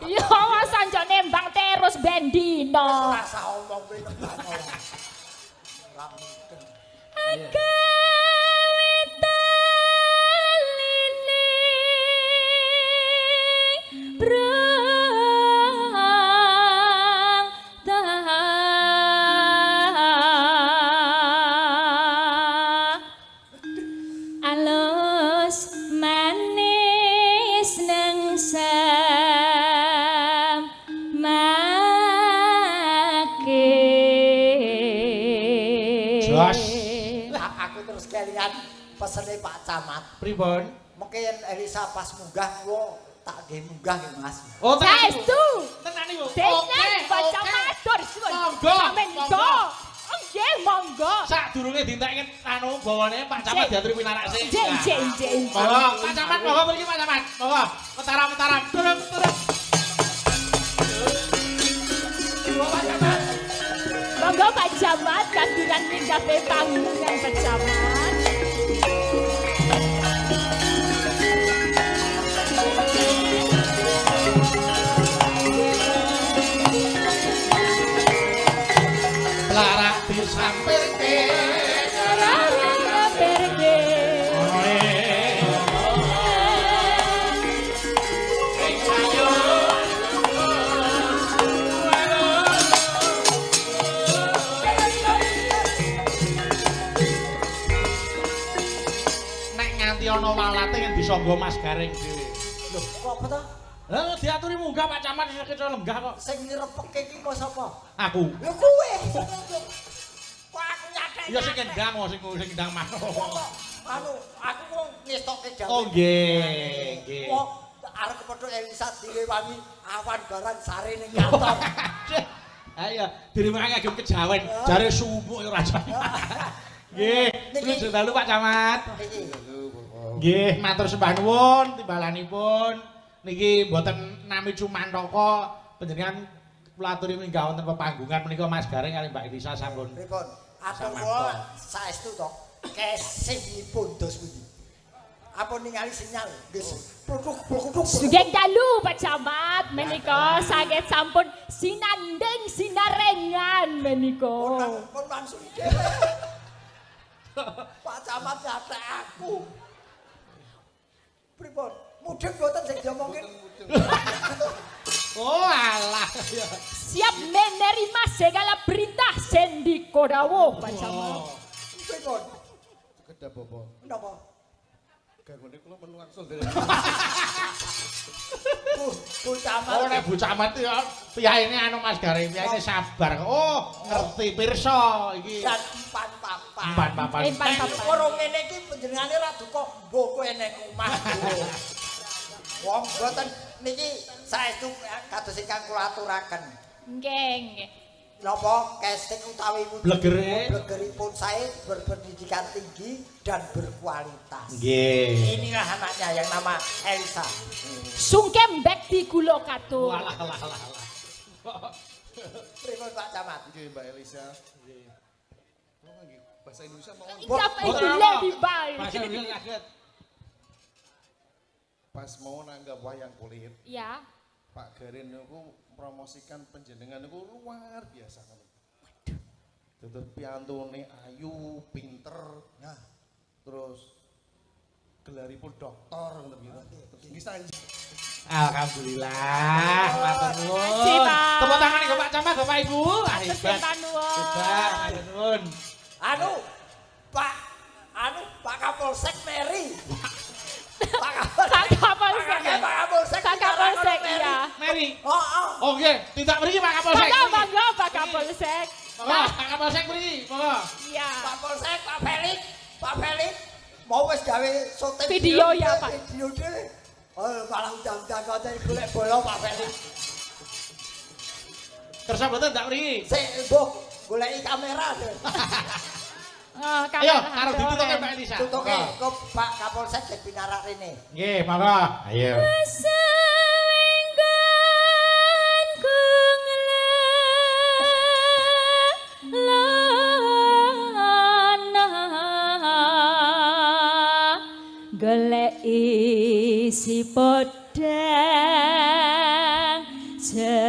Yo wis anjo nembang terus ben dino. Rasa omong kowe nembang ora. Ora mungkin. Jos. Lah aku terus kelingan pesene Pak Camat. Pripun? Mengke yen Elisa pas munggah kula tak nggih munggah nggih Mas. Oh, Saestu. Tenan niku. Tenan baca matur suwun. Monggo. Sampeyan Monggo. nggih monggo. Sadurunge dintekke anu bawane Pak Camat diaturi pinarak sik. Nggih. Monggo, Pak Camat monggo mriki Pak Camat. Monggo, metaram-metaram. Turun. Pak Camat. Monggo Pak Camat kanduran minggawe panggungan Pak Camat. Larak disampirke. Ana walate yang disangga Mas Gareng dhewe. Lho, kok apa to? Lah diaturi munggah Pak Camat keco lenggah kok. Sing ngrepeke iki kok sapa? Aku. Lho kowe. Kok aku nyatek. Ya sing kendang sing kendang mas. Anu, aku kok ngestokke jamu. Oh nggih. Kok arep kepethuk Elisa direwangi awan barang sare ning kantor. Ayo, dirimangi agem kejawen, jare sumuk ora jane. Nggih, terus dalu Pak Camat. Nggih, matur sembah nuwun timbalanipun. Niki mboten nami Cumantaka, panjenengan kula aturi minggah wonten pepanggungan menika Mas Gareng kali Mbak Elisa sampun. Pripun? Atur kula saestu to. Kesihipun dos pundi? Apa ningali sinyal? Nggih. Pluk-pluk. Nggih dalu Pak Camat menika saged sampun sinanding sinarengan menika. Pun langsung dhewe. Pak Camat nyatek aku. Pripun? Mudeng mboten sing diomongin. Oh alah. Siap menerima segala perintah Sendiko dawuh Pak Camat. Pripun? Kedap apa? Napa? Gangone kula men wangsul dari. Bu Camat. Oh nek Bu Camat ya piyane anu Mas Gareng, piyane sabar. Oh, ngerti pirsa iki. Dan empan papan. Empan papan. Ora ngene iki panjenengane ra duka mbok kowe ning omah. Wong boten niki saestu kados ingkang kula aturaken. Nggih. Napa casting utawi blegeripun sae berpendidikan tinggi dan berkualitas. Nggih. Inilah anaknya yang nama Elsa. Sungkem bekti kula katur. Walah. Pripun Pak Camat? Nggih Mbak Elisa. Nggih. Kula nggih bahasa Indonesia mau. Ikap iki lebih baik. Bahasa Indonesia saged. Pas mau nanggap wayang kulit, Ya. Pak Garin niku promosikan panjenengan niku luar biasa kan. Terus piantune ayu, pinter. Nah, terus gelaripun doktor ngoten gitu. Terus nggih sanjang. Alhamdulillah, matur nuwun. Makasih, Pak. Tepuk tangan nih Pak Camat, Bapak Ibu. Ah, Terus hebat. nuwun. Hebat, matur nuwun. Pak Kapolsek Mary. Pak Kapolsek iya. Mary. Oh. Oh nggih, tindak mriki Pak Kapolsek. Monggo Pak Kapolsek. Monggo, Pak Kapolsek mriki, monggo. Iya. Pak Polsek, Pak Felix. Mau wis gawe syuting Video ya, Pak. Video dhewe. Oh, malah undang-undang koten golek bola Pak Felix. Kersa mboten ndak mriki. Sik, mbok goleki kamera. Ayo, karo ditutuke Mbak Elisa. Tutuke kok Pak Kapolsek dek pinarak rene. Nggih, monggo. Ayo. Golek isi podang senar.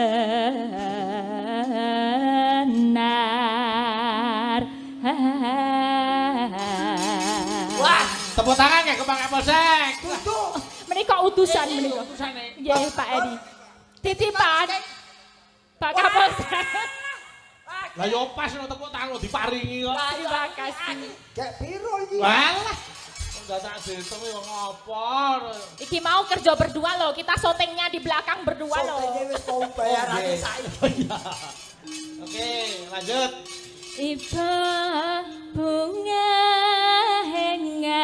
Wah, Tepuk tangan ya ke Pak Kapolsek. tutup. Menika utusan menika. Utusane. Nggih Pak Edi. Titipan Pak Kapolsek. Lah yo pas lho tepuk tangan diparingi kok. Terima kasih. Gak piro iki. Walah. Enggak tak dihitung yo ngopo. Iki mau kerja berdua loh, kita syutingnya di belakang berdua loh. Syutingnya wis mau bayarane saiki. Oke, lanjut. Iba bunga hengatiku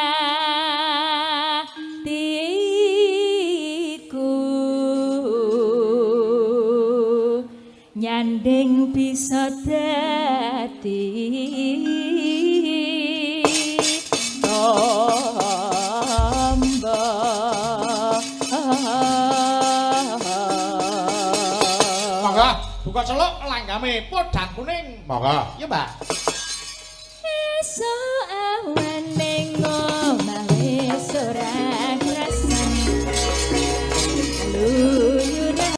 nyanding bisa dadi buka celuk langgame podang kuning. Monggo. Iya, Mbak. Esuk awan ning omah wis ora krasan. Luyuran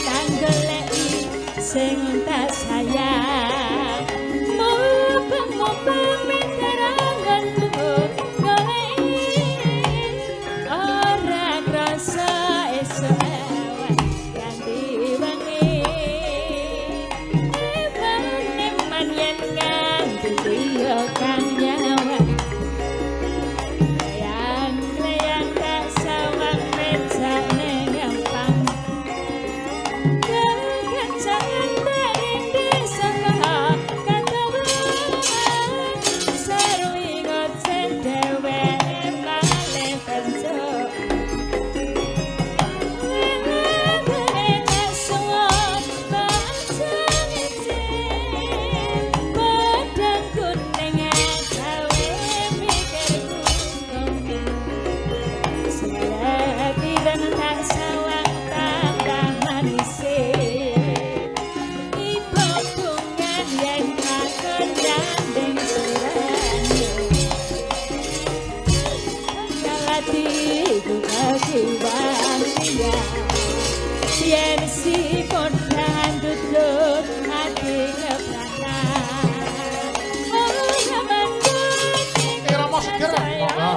anggoleki sing tak sayang. Mopeng-mopeng meteranganmu goleki ora krasa esuk awan ganti wengi. Eman yen nganti dia kang nyawa. Layang-layang tak sawang mejane gampang. Kekancangan terinde saka katawa. Sarwi ngocen dheweke malih pencuk. Yen si podhan duduk ati kepranan. Oh zaman Rama seger. Monggo.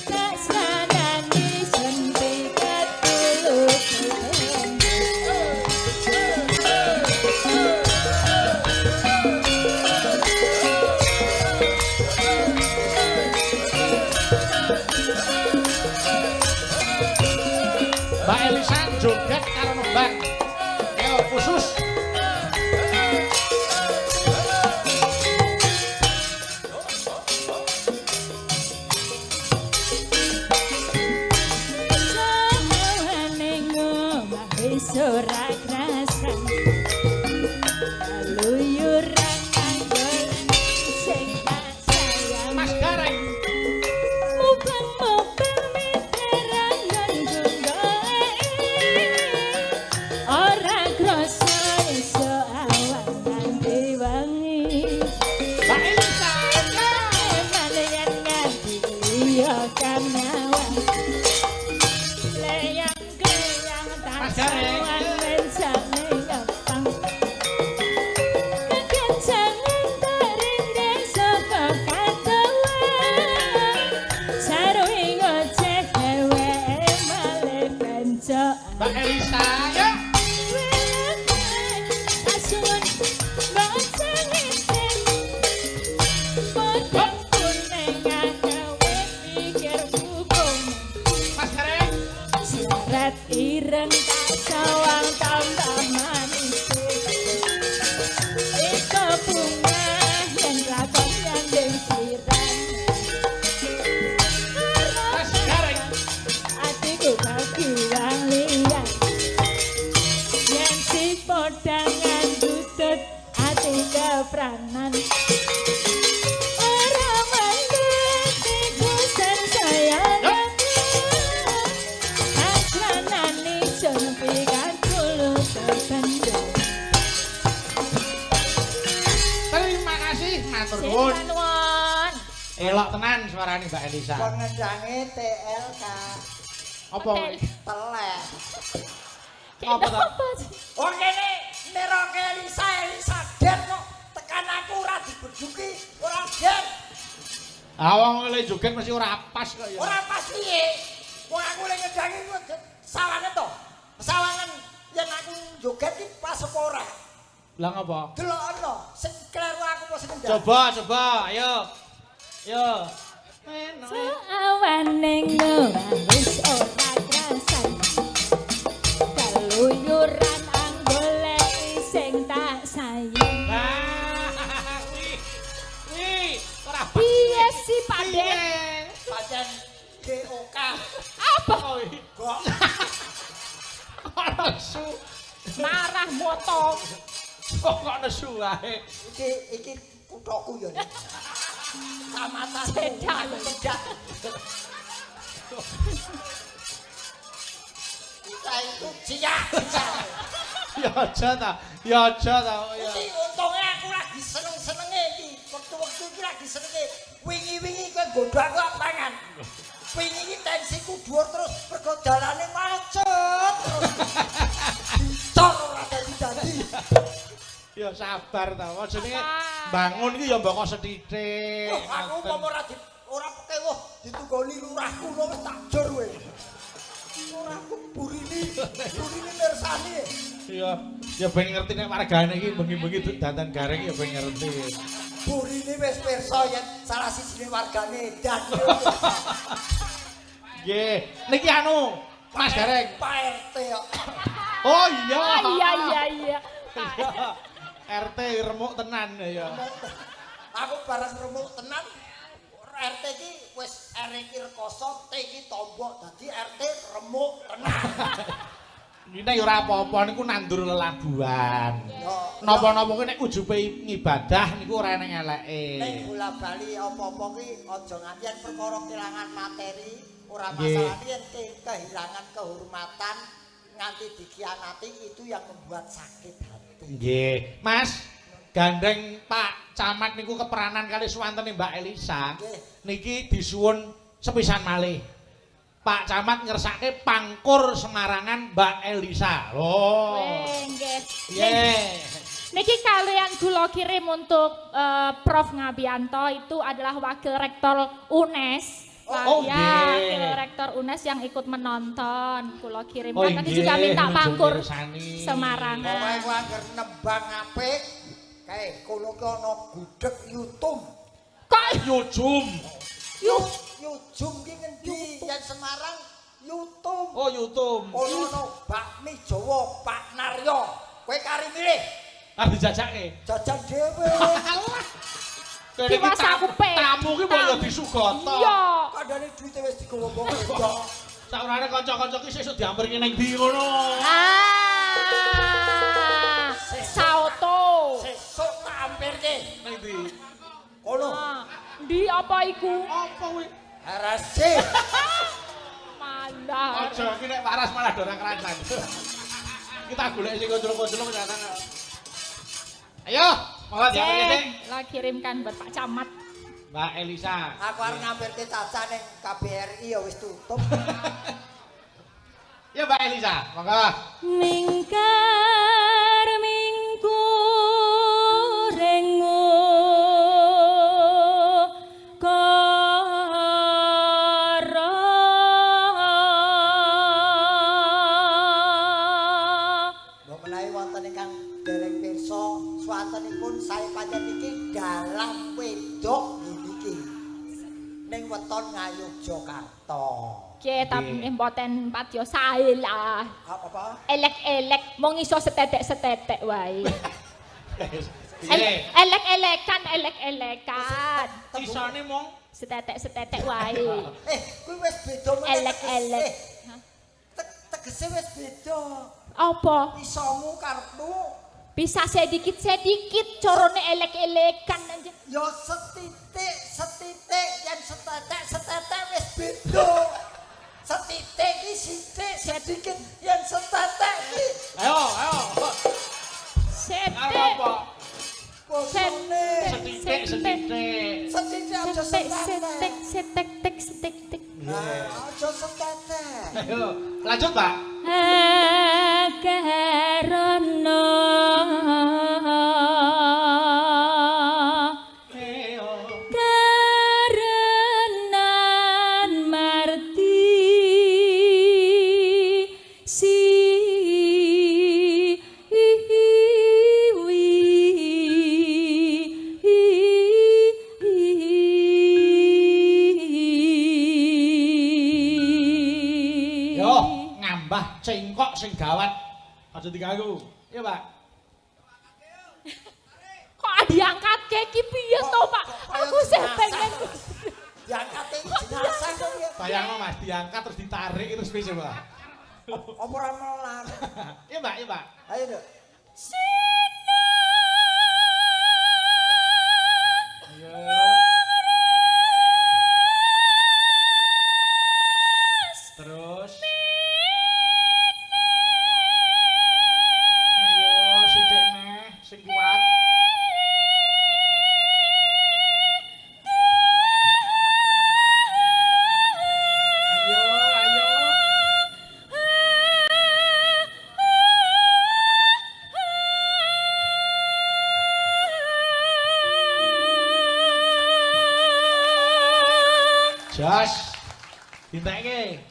tak sanani sentikat dulu. Mbak Elisa joget karo nembang. Ayo khusus. Sawane ngomah wis ora krasan. Luyuran anggol sing tak sayang. Mas Gareng. Mopeng-mopeng meterangan goleki ora krasa esuk awan ganti wengi. Mbak Elisa. Eman yen nganti dia kang nyawa. Layang-layang tak Mas Gareng. sawang mejane gampang. Kekancangan terinde saka katawa. Sarwi ngoceh dheweke malih pencuk. Mbak Elisa. Ya. Asun bocah ngecek. Podang kuning agawe pikir hukum. Mas Gareng. Syarat ireng tak sawang tambah manis. Iko bunga yang lakon nyanding sirang. Mas Gareng. Atiku kaki wang liyan. Yen si podangan dudut ati kepranan. Ora mandeti kusen sayangan. Asranani jempikan kulo terpendam. Terima kasih matur nuwun. Sinten won? Elok tenan suarane Mbak Elisa. Pengendange TLK Apa? telek. Apa ta? Oh kene neroke Elisa Den kok tekan aku ora dibeduki, ora Den. Awang le joget mesti ora pas kok ya. Ora pas piye? Wong aku lek ngedangi sawangan to. Sawangan yen aku joget iki pas apa ora? Lah ngapa? Delokno sing kleru aku apa sing ngendang. Coba, ayo. Yo. Awan ning ngomah wis ora krasan. Kaluyuran anggoleki sing tak sayang. Wih, ora pas. Piye sih Pak Den? Pancen GOK. Apa? Kok Ora su. Marah moto. Kok nesu wae. iki kuthoku ya. Kecamatan Cedak. Cedak. Kita itu ciak. Ya aja ta. Ya aja ta. Ya. Iki untunge aku lagi seneng-senenge iki. Wektu-wektu iki lagi senenge. Wingi-wingi kowe nggodho aku pangan. Wingi iki tensiku dhuwur terus mergo dalane macet. Dicor ora dadi. Ya sabar ta. Ajane bangun iki ya mboko sethithik. Aku umpama ora pewuh ditugoni lurahku lho wis tak jor kowe. Ora aku burine mirsani. Ya ben ngerti nek wargane iki bengi-bengi dandan gareng ya ben ngerti. Burine wis pirsa yen salah sijine wargane edan. Nggih, niki anu Mas Gareng. Pak RT kok. Oh iya. Iya. RT remuk tenan ya. Aku bareng remuk tenan. RT iki wis R iki rekoso, T iki tombok, dadi RT remuk tenan. Ini ya ora apa-apa niku nandur lelabuhan. Napa-napa kuwi nek ujupe ngibadah niku ora eneng eleke. Nek bola-bali apa-apa kuwi aja nganti yen perkara kehilangan materi, ora masalah yen kehilangan kehormatan nganti dikhianati itu yang membuat sakit hati. Nggih, Mas. Gandeng Pak Camat niku keperanan kali suwantene Mbak Elisa. Niki disuwun sepisan malih. Pak Camat ngersake pangkur Semarangan Mbak Elisa. Oh. Nggih. Nggih. Niki kalian kula kirim untuk Prof Ngabianto itu adalah Wakil Rektor UNES. Wakil Rektor UNES yang ikut menonton. Kula kirimkan nanti juga minta pangkur Semarangan. Pokoke anggere nembang apik, kae kono ki ana gudeg yutum. Kok Yujum. Yujum ki ngendi? Yen Semarang yutum. Oh, Yutum. Ono bakmi Jawa Pak Naryo. Kowe kari milih. Arep dijajake. Jajan dhewe. Diwas aku pe. Tamu ki mbok ya disugoto. Iya. Kandhane duwite wis digowo-gowo wedok. Saurane kanca-kanca ki sesuk diamperke ning ndi ngono. Sauto. Sesuk tak ampirke. Ning ndi? Kono. Di apa iku? Apa kuwi? RSC. Malah. Aja iki nek waras malah dorang kerancan. Kita golek sing kocok-kocok ternyata. Ayo, monggo diamperke sik. Lah kirimkan buat Pak Camat. Mbak Elisa. Aku arep ngampirke Caca ning KBRI ya wis tutup. Ya Mbak Elisa, monggo. Mingkar mingkur rengo karo Mbok menawi wonten ingkang dereng pirsa swantenipun sae pancen iki dalang wedok niki. Ning weton Ngayogyakarta. Oke, tapi mboten patyo sae lah. Apa? Elek-elek mung iso setetek-setetek wae. Piye? Elek-elekan. Sisane mong Setetek-setetek wae. Kuwi wis beda meneh. Elek-elek. Tegese wis beda. Apa? Isomu karepmu Bisa sedikit-sedikit corone elek-elekan aja. ya setitik yen setetek wis beda. Setitik iki sithik sedikit yen setetek iki. Ayo. Setek. Apa? Bosone. Setitik. Setitik aja setetek. Setek. Aja setetek. Ayo, lanjut, Pak. Akarana karenan marti cengkok sing gawat. Aja diganggu. Iya, Pak. Kok diangkat iki piye to, Pak? Aku sih pengen diangkat jenazah kok ya. Bayangno Mas, diangkat terus ditarik terus piye, Pak? Apa ora melar? Iya, Pak, iya, Pak. Ayo, Dok. Terus. Jos. Ditekke.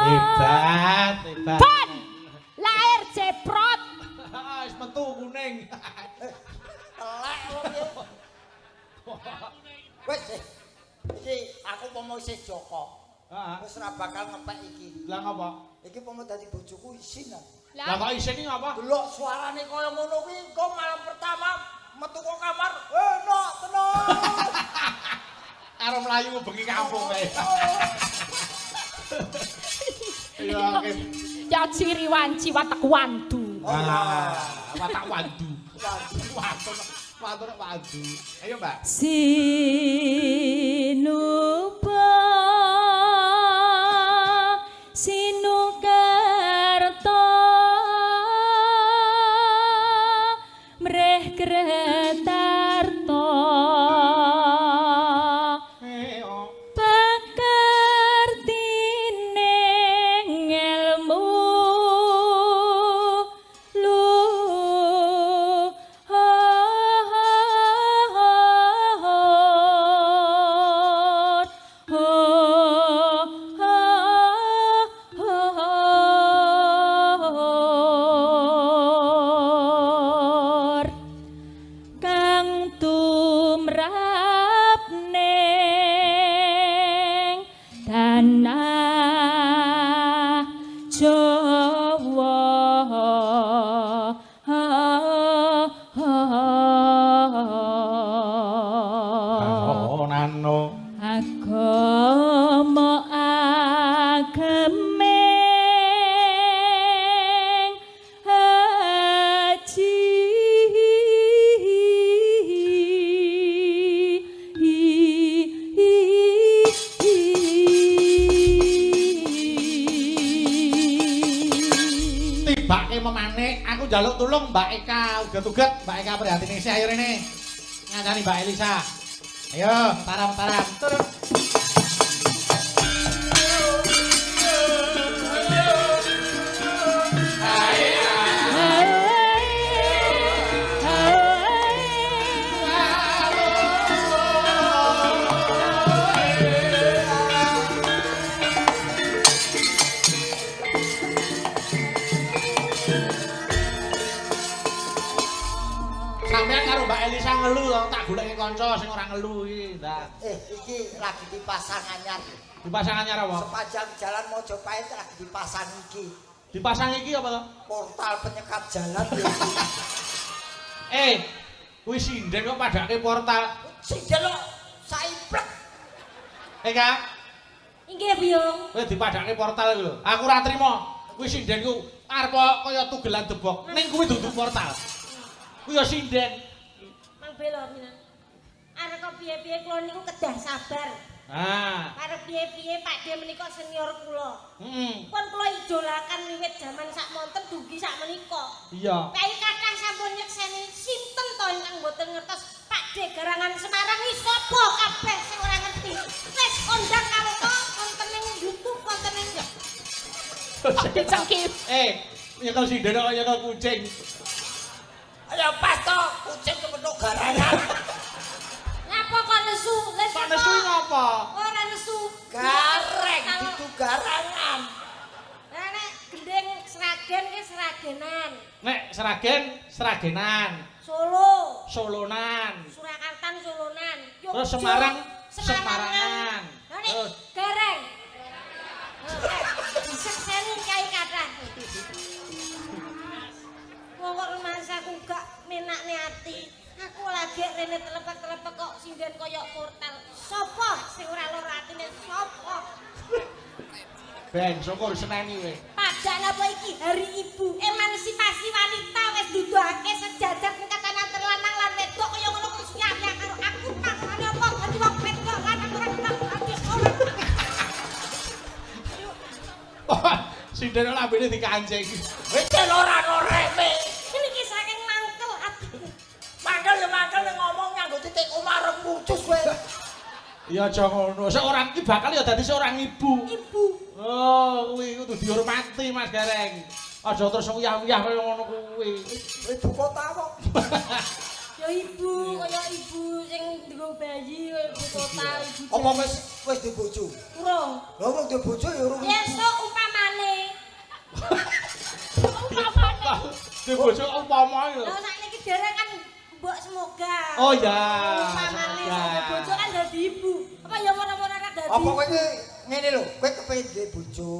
Hebat. Pon! Lahir ceprot. Wis metu kuning. Telek wong iki. Wis iki aku pomo isih Joko. Heeh. Wis ora bakal ngepek iki. Lah ngapa? Iki pomo dadi bojoku isin. Lah kok isin iki ngapa? Delok suarane kaya ngono kuwi kok malam pertama metu kok kamar. Enak tenan. Karo mlayu bengi kampung kae. Iya, oke. Ya ciri wanci watak wandu. Watak wandu. Watur wandu. Ayo, Mbak. Sinupa sinukerta mreh kretarta Jaluk tulung Mbak Eka uget-uget, Mbak Eka prihatin isi ayo rene. Ngandani Mbak Elisa. Ayo, taram-taram. Turun. Elisa ngelu tak goleki kanca sing ora ngelu iki, Dak. Iki lagi dipasang anyar. Dipasang anyar apa? Sepanjang jalan Mojopahit lagi dipasang iki. Dipasang iki apa to? Portal penyekap jalan. Kuwi sinden kok padake portal. Sinden kok saiplek. Kak. Inggih, Biyung. Kowe dipadake portal iki lho. Aku ora trimo. Kuwi sinden ku arep kaya tugelan debok. Ning kuwi dudu portal. Kuwi ya sinden. Bela pinan. Arek kok piye-piye kula niku kedah sabar. Arep piye-piye Pakde menika senior kula. Pun kula idolakan wiwit jaman sak monten dugi sak menika. Iya. Kae kathah sampun nyekseni sinten to ingkang mboten ngertos Pakde garangan Semarang iki sapa kabeh sing ora ngerti. Wis kondang karo to wonten ning YouTube wonten ning Cengkip. Nyekel sinden kok nyekel kucing. Ayo pas to, kucing kepethuk garangan. Ngapa kok nesu? Kok nesu ngapa? Ora nesu. Gareng ditu garangan. Lah nek gendeng Sragen ki Sragenan. Nek Sragen, Sragenan. Solo. Solonan. Surakarta Solonan. Terus Semarang, Semarangan. Lah nek Gareng. Sekseni kae kathah. Wong rumahku gak menakne ati. Aku lagi rene telepek-telepek kok sinden kaya portal. Sopo sing ora lara atine sopo? Ben, syukur seneni kowe. Padahal apa iki hari ibu emansipasi wanita wis duduhake sejajar tingkatan terlanang lan wedok kaya ngono kok siap-siap karo aku makane apa dadi wong wedok lanang ora ati ora. Sinden lambene dikancing. Wis ora noreme. Iki saking mangkel atiku. Mangkel ya mangkel ngomong nganggo titik umarep pucus kowe. Ya aja ngono. Seorang iki bakal ya dadi seorang ibu. Ibu. Oh, kuwi kudu dihormati Mas Gareng. Aja terus uyah-uyah kaya ngono kuwi. Ibu kota kok. Ya ibu, kaya ibu sing nggo bayi kaya ibu kota, ibu. Apa wis di bojo? Urung. Lah wong di bojo ya urung. Esuk umpamane. Di bojo umpama lho. Lah sakniki dereng kan mbok semoga. Oh ya. Umpamane sampe bojo kan dadi ibu. Apa ya ora-ora ra dadi. Apa kowe ngene lho, kowe kepengin duwe bojo,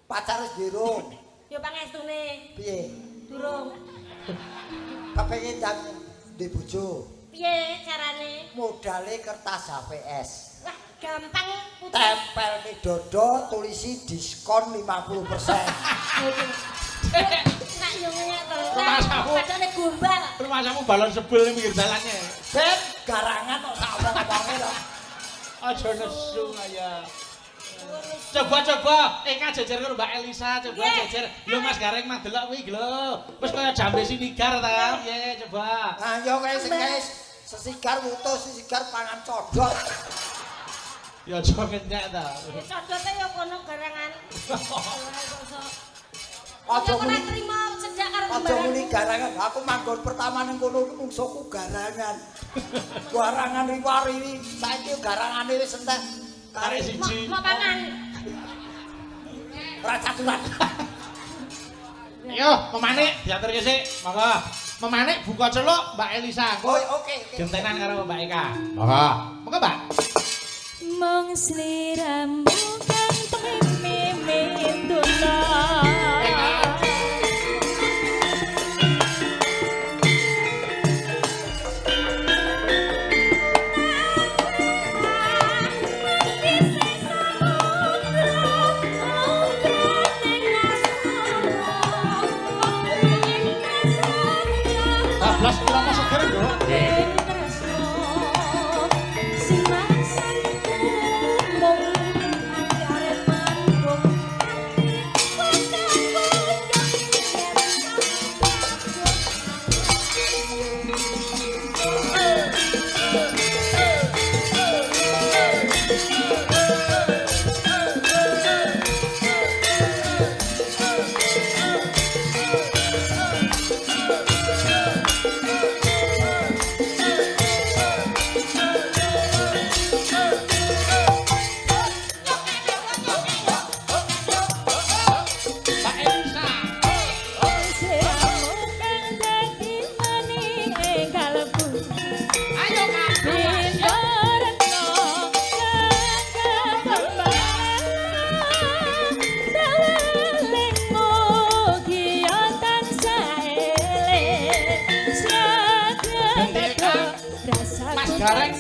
pacar wis dirung. Ya pangestune. Piye? Durung. Kepengin dan duwe bojo. Piye carane? Modale kertas HPS. Wah, gampang putih. Tempel ke dodo tulisi diskon 50%. Nak yo ngene to. Rumasamu. Padane gombal. Rumasamu balon sebel ning pinggir dalannya. Ben garangan kok sak omong-omonge lho. Aja nesu kaya. Coba Eka jejer karo Mbak Elisa, coba jejer. Lho Mas Gareng mah delok kuwi lho. Wis kaya jambe sinigar ta, piye coba. Nah, yo kae sing sesigar wutus, sesigar pangan codot. Ya aja ngenyek ta. Codote yo kono garangan. Aja Ora muni trimo cedak karo aja muni garangan. Aku manggon pertama ning kono iku mungsuhku garangan. Garangan riwari saiki garangane wis entek. Karek siji. Mau pangan. Ora caturan. Yo, memanik diaturke sik. Monggo. Memanik buka celuk Mbak Elisa. Oh, oke. Gentenan karo Mbak Eka. Monggo. Monggo, Mbak. Mong sliramu kang mimin tuna. Blas kira masuk keren lho. Gareng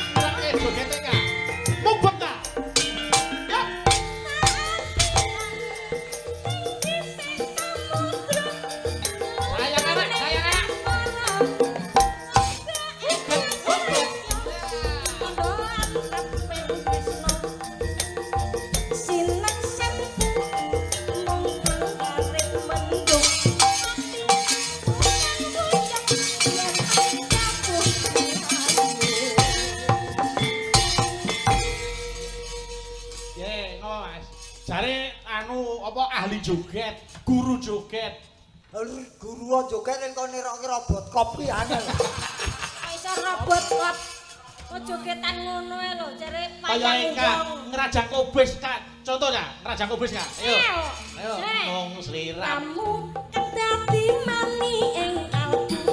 ngiloke joget Eka. Jare anu apa ahli joget, guru joget. Guru joget ning kene robot kopi angel. Iso robot kop. Kok jogetan ngono ae lho, jare Kaya ngerajak kubis Kak. Contohnya, ngerajak kubis Kak. Ayo. Ayo, mung sliram. Kamu dadi mani ing kalbu.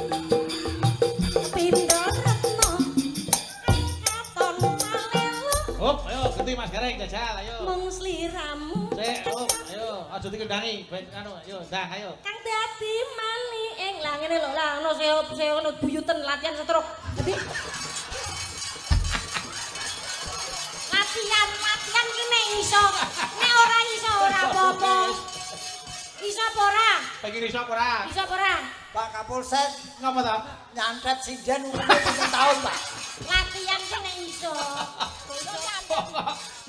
Pindha retno. Katon malelo. Hop, ayo ganti Mas Gareng jajal, ayo. Mung sliramu. Sik, hop, ayo. Aja dikendangi, ben anu, ayo, ndah ayo. Kang dadi mani ing lah ngene lho, lah ono seo buyuten latihan setruk. Dadi latihan ki nek iso. Nek ora iso ora apa-apa. Iso apa ora? Pengen iso apa ora? Iso apa ora? Pak Kapolsek Ngapa ta? nyantet sinden umur 7 tahun, Pak. Latihan ki nek iso.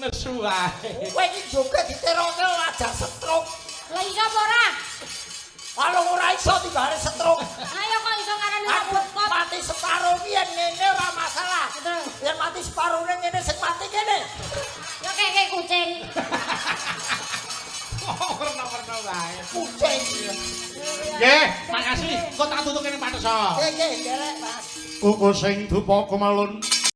Nesu ae. Kowe iki joget diteroke aja stroke. Lah iso apa ora? Kalau ora iso tibare stroke. Ayo kok iso ngarani Aku robot kok. mati separuh piye ngene ora masalah. Yen mati separuh ngene sing mati kene. Yo keke kucing. Warna-warna wae. Kucing. Nggih, makasih. Kok tak tutuk kene Pak Teso. Nggih, nderek, Mas. Kuku sing dupa kumalun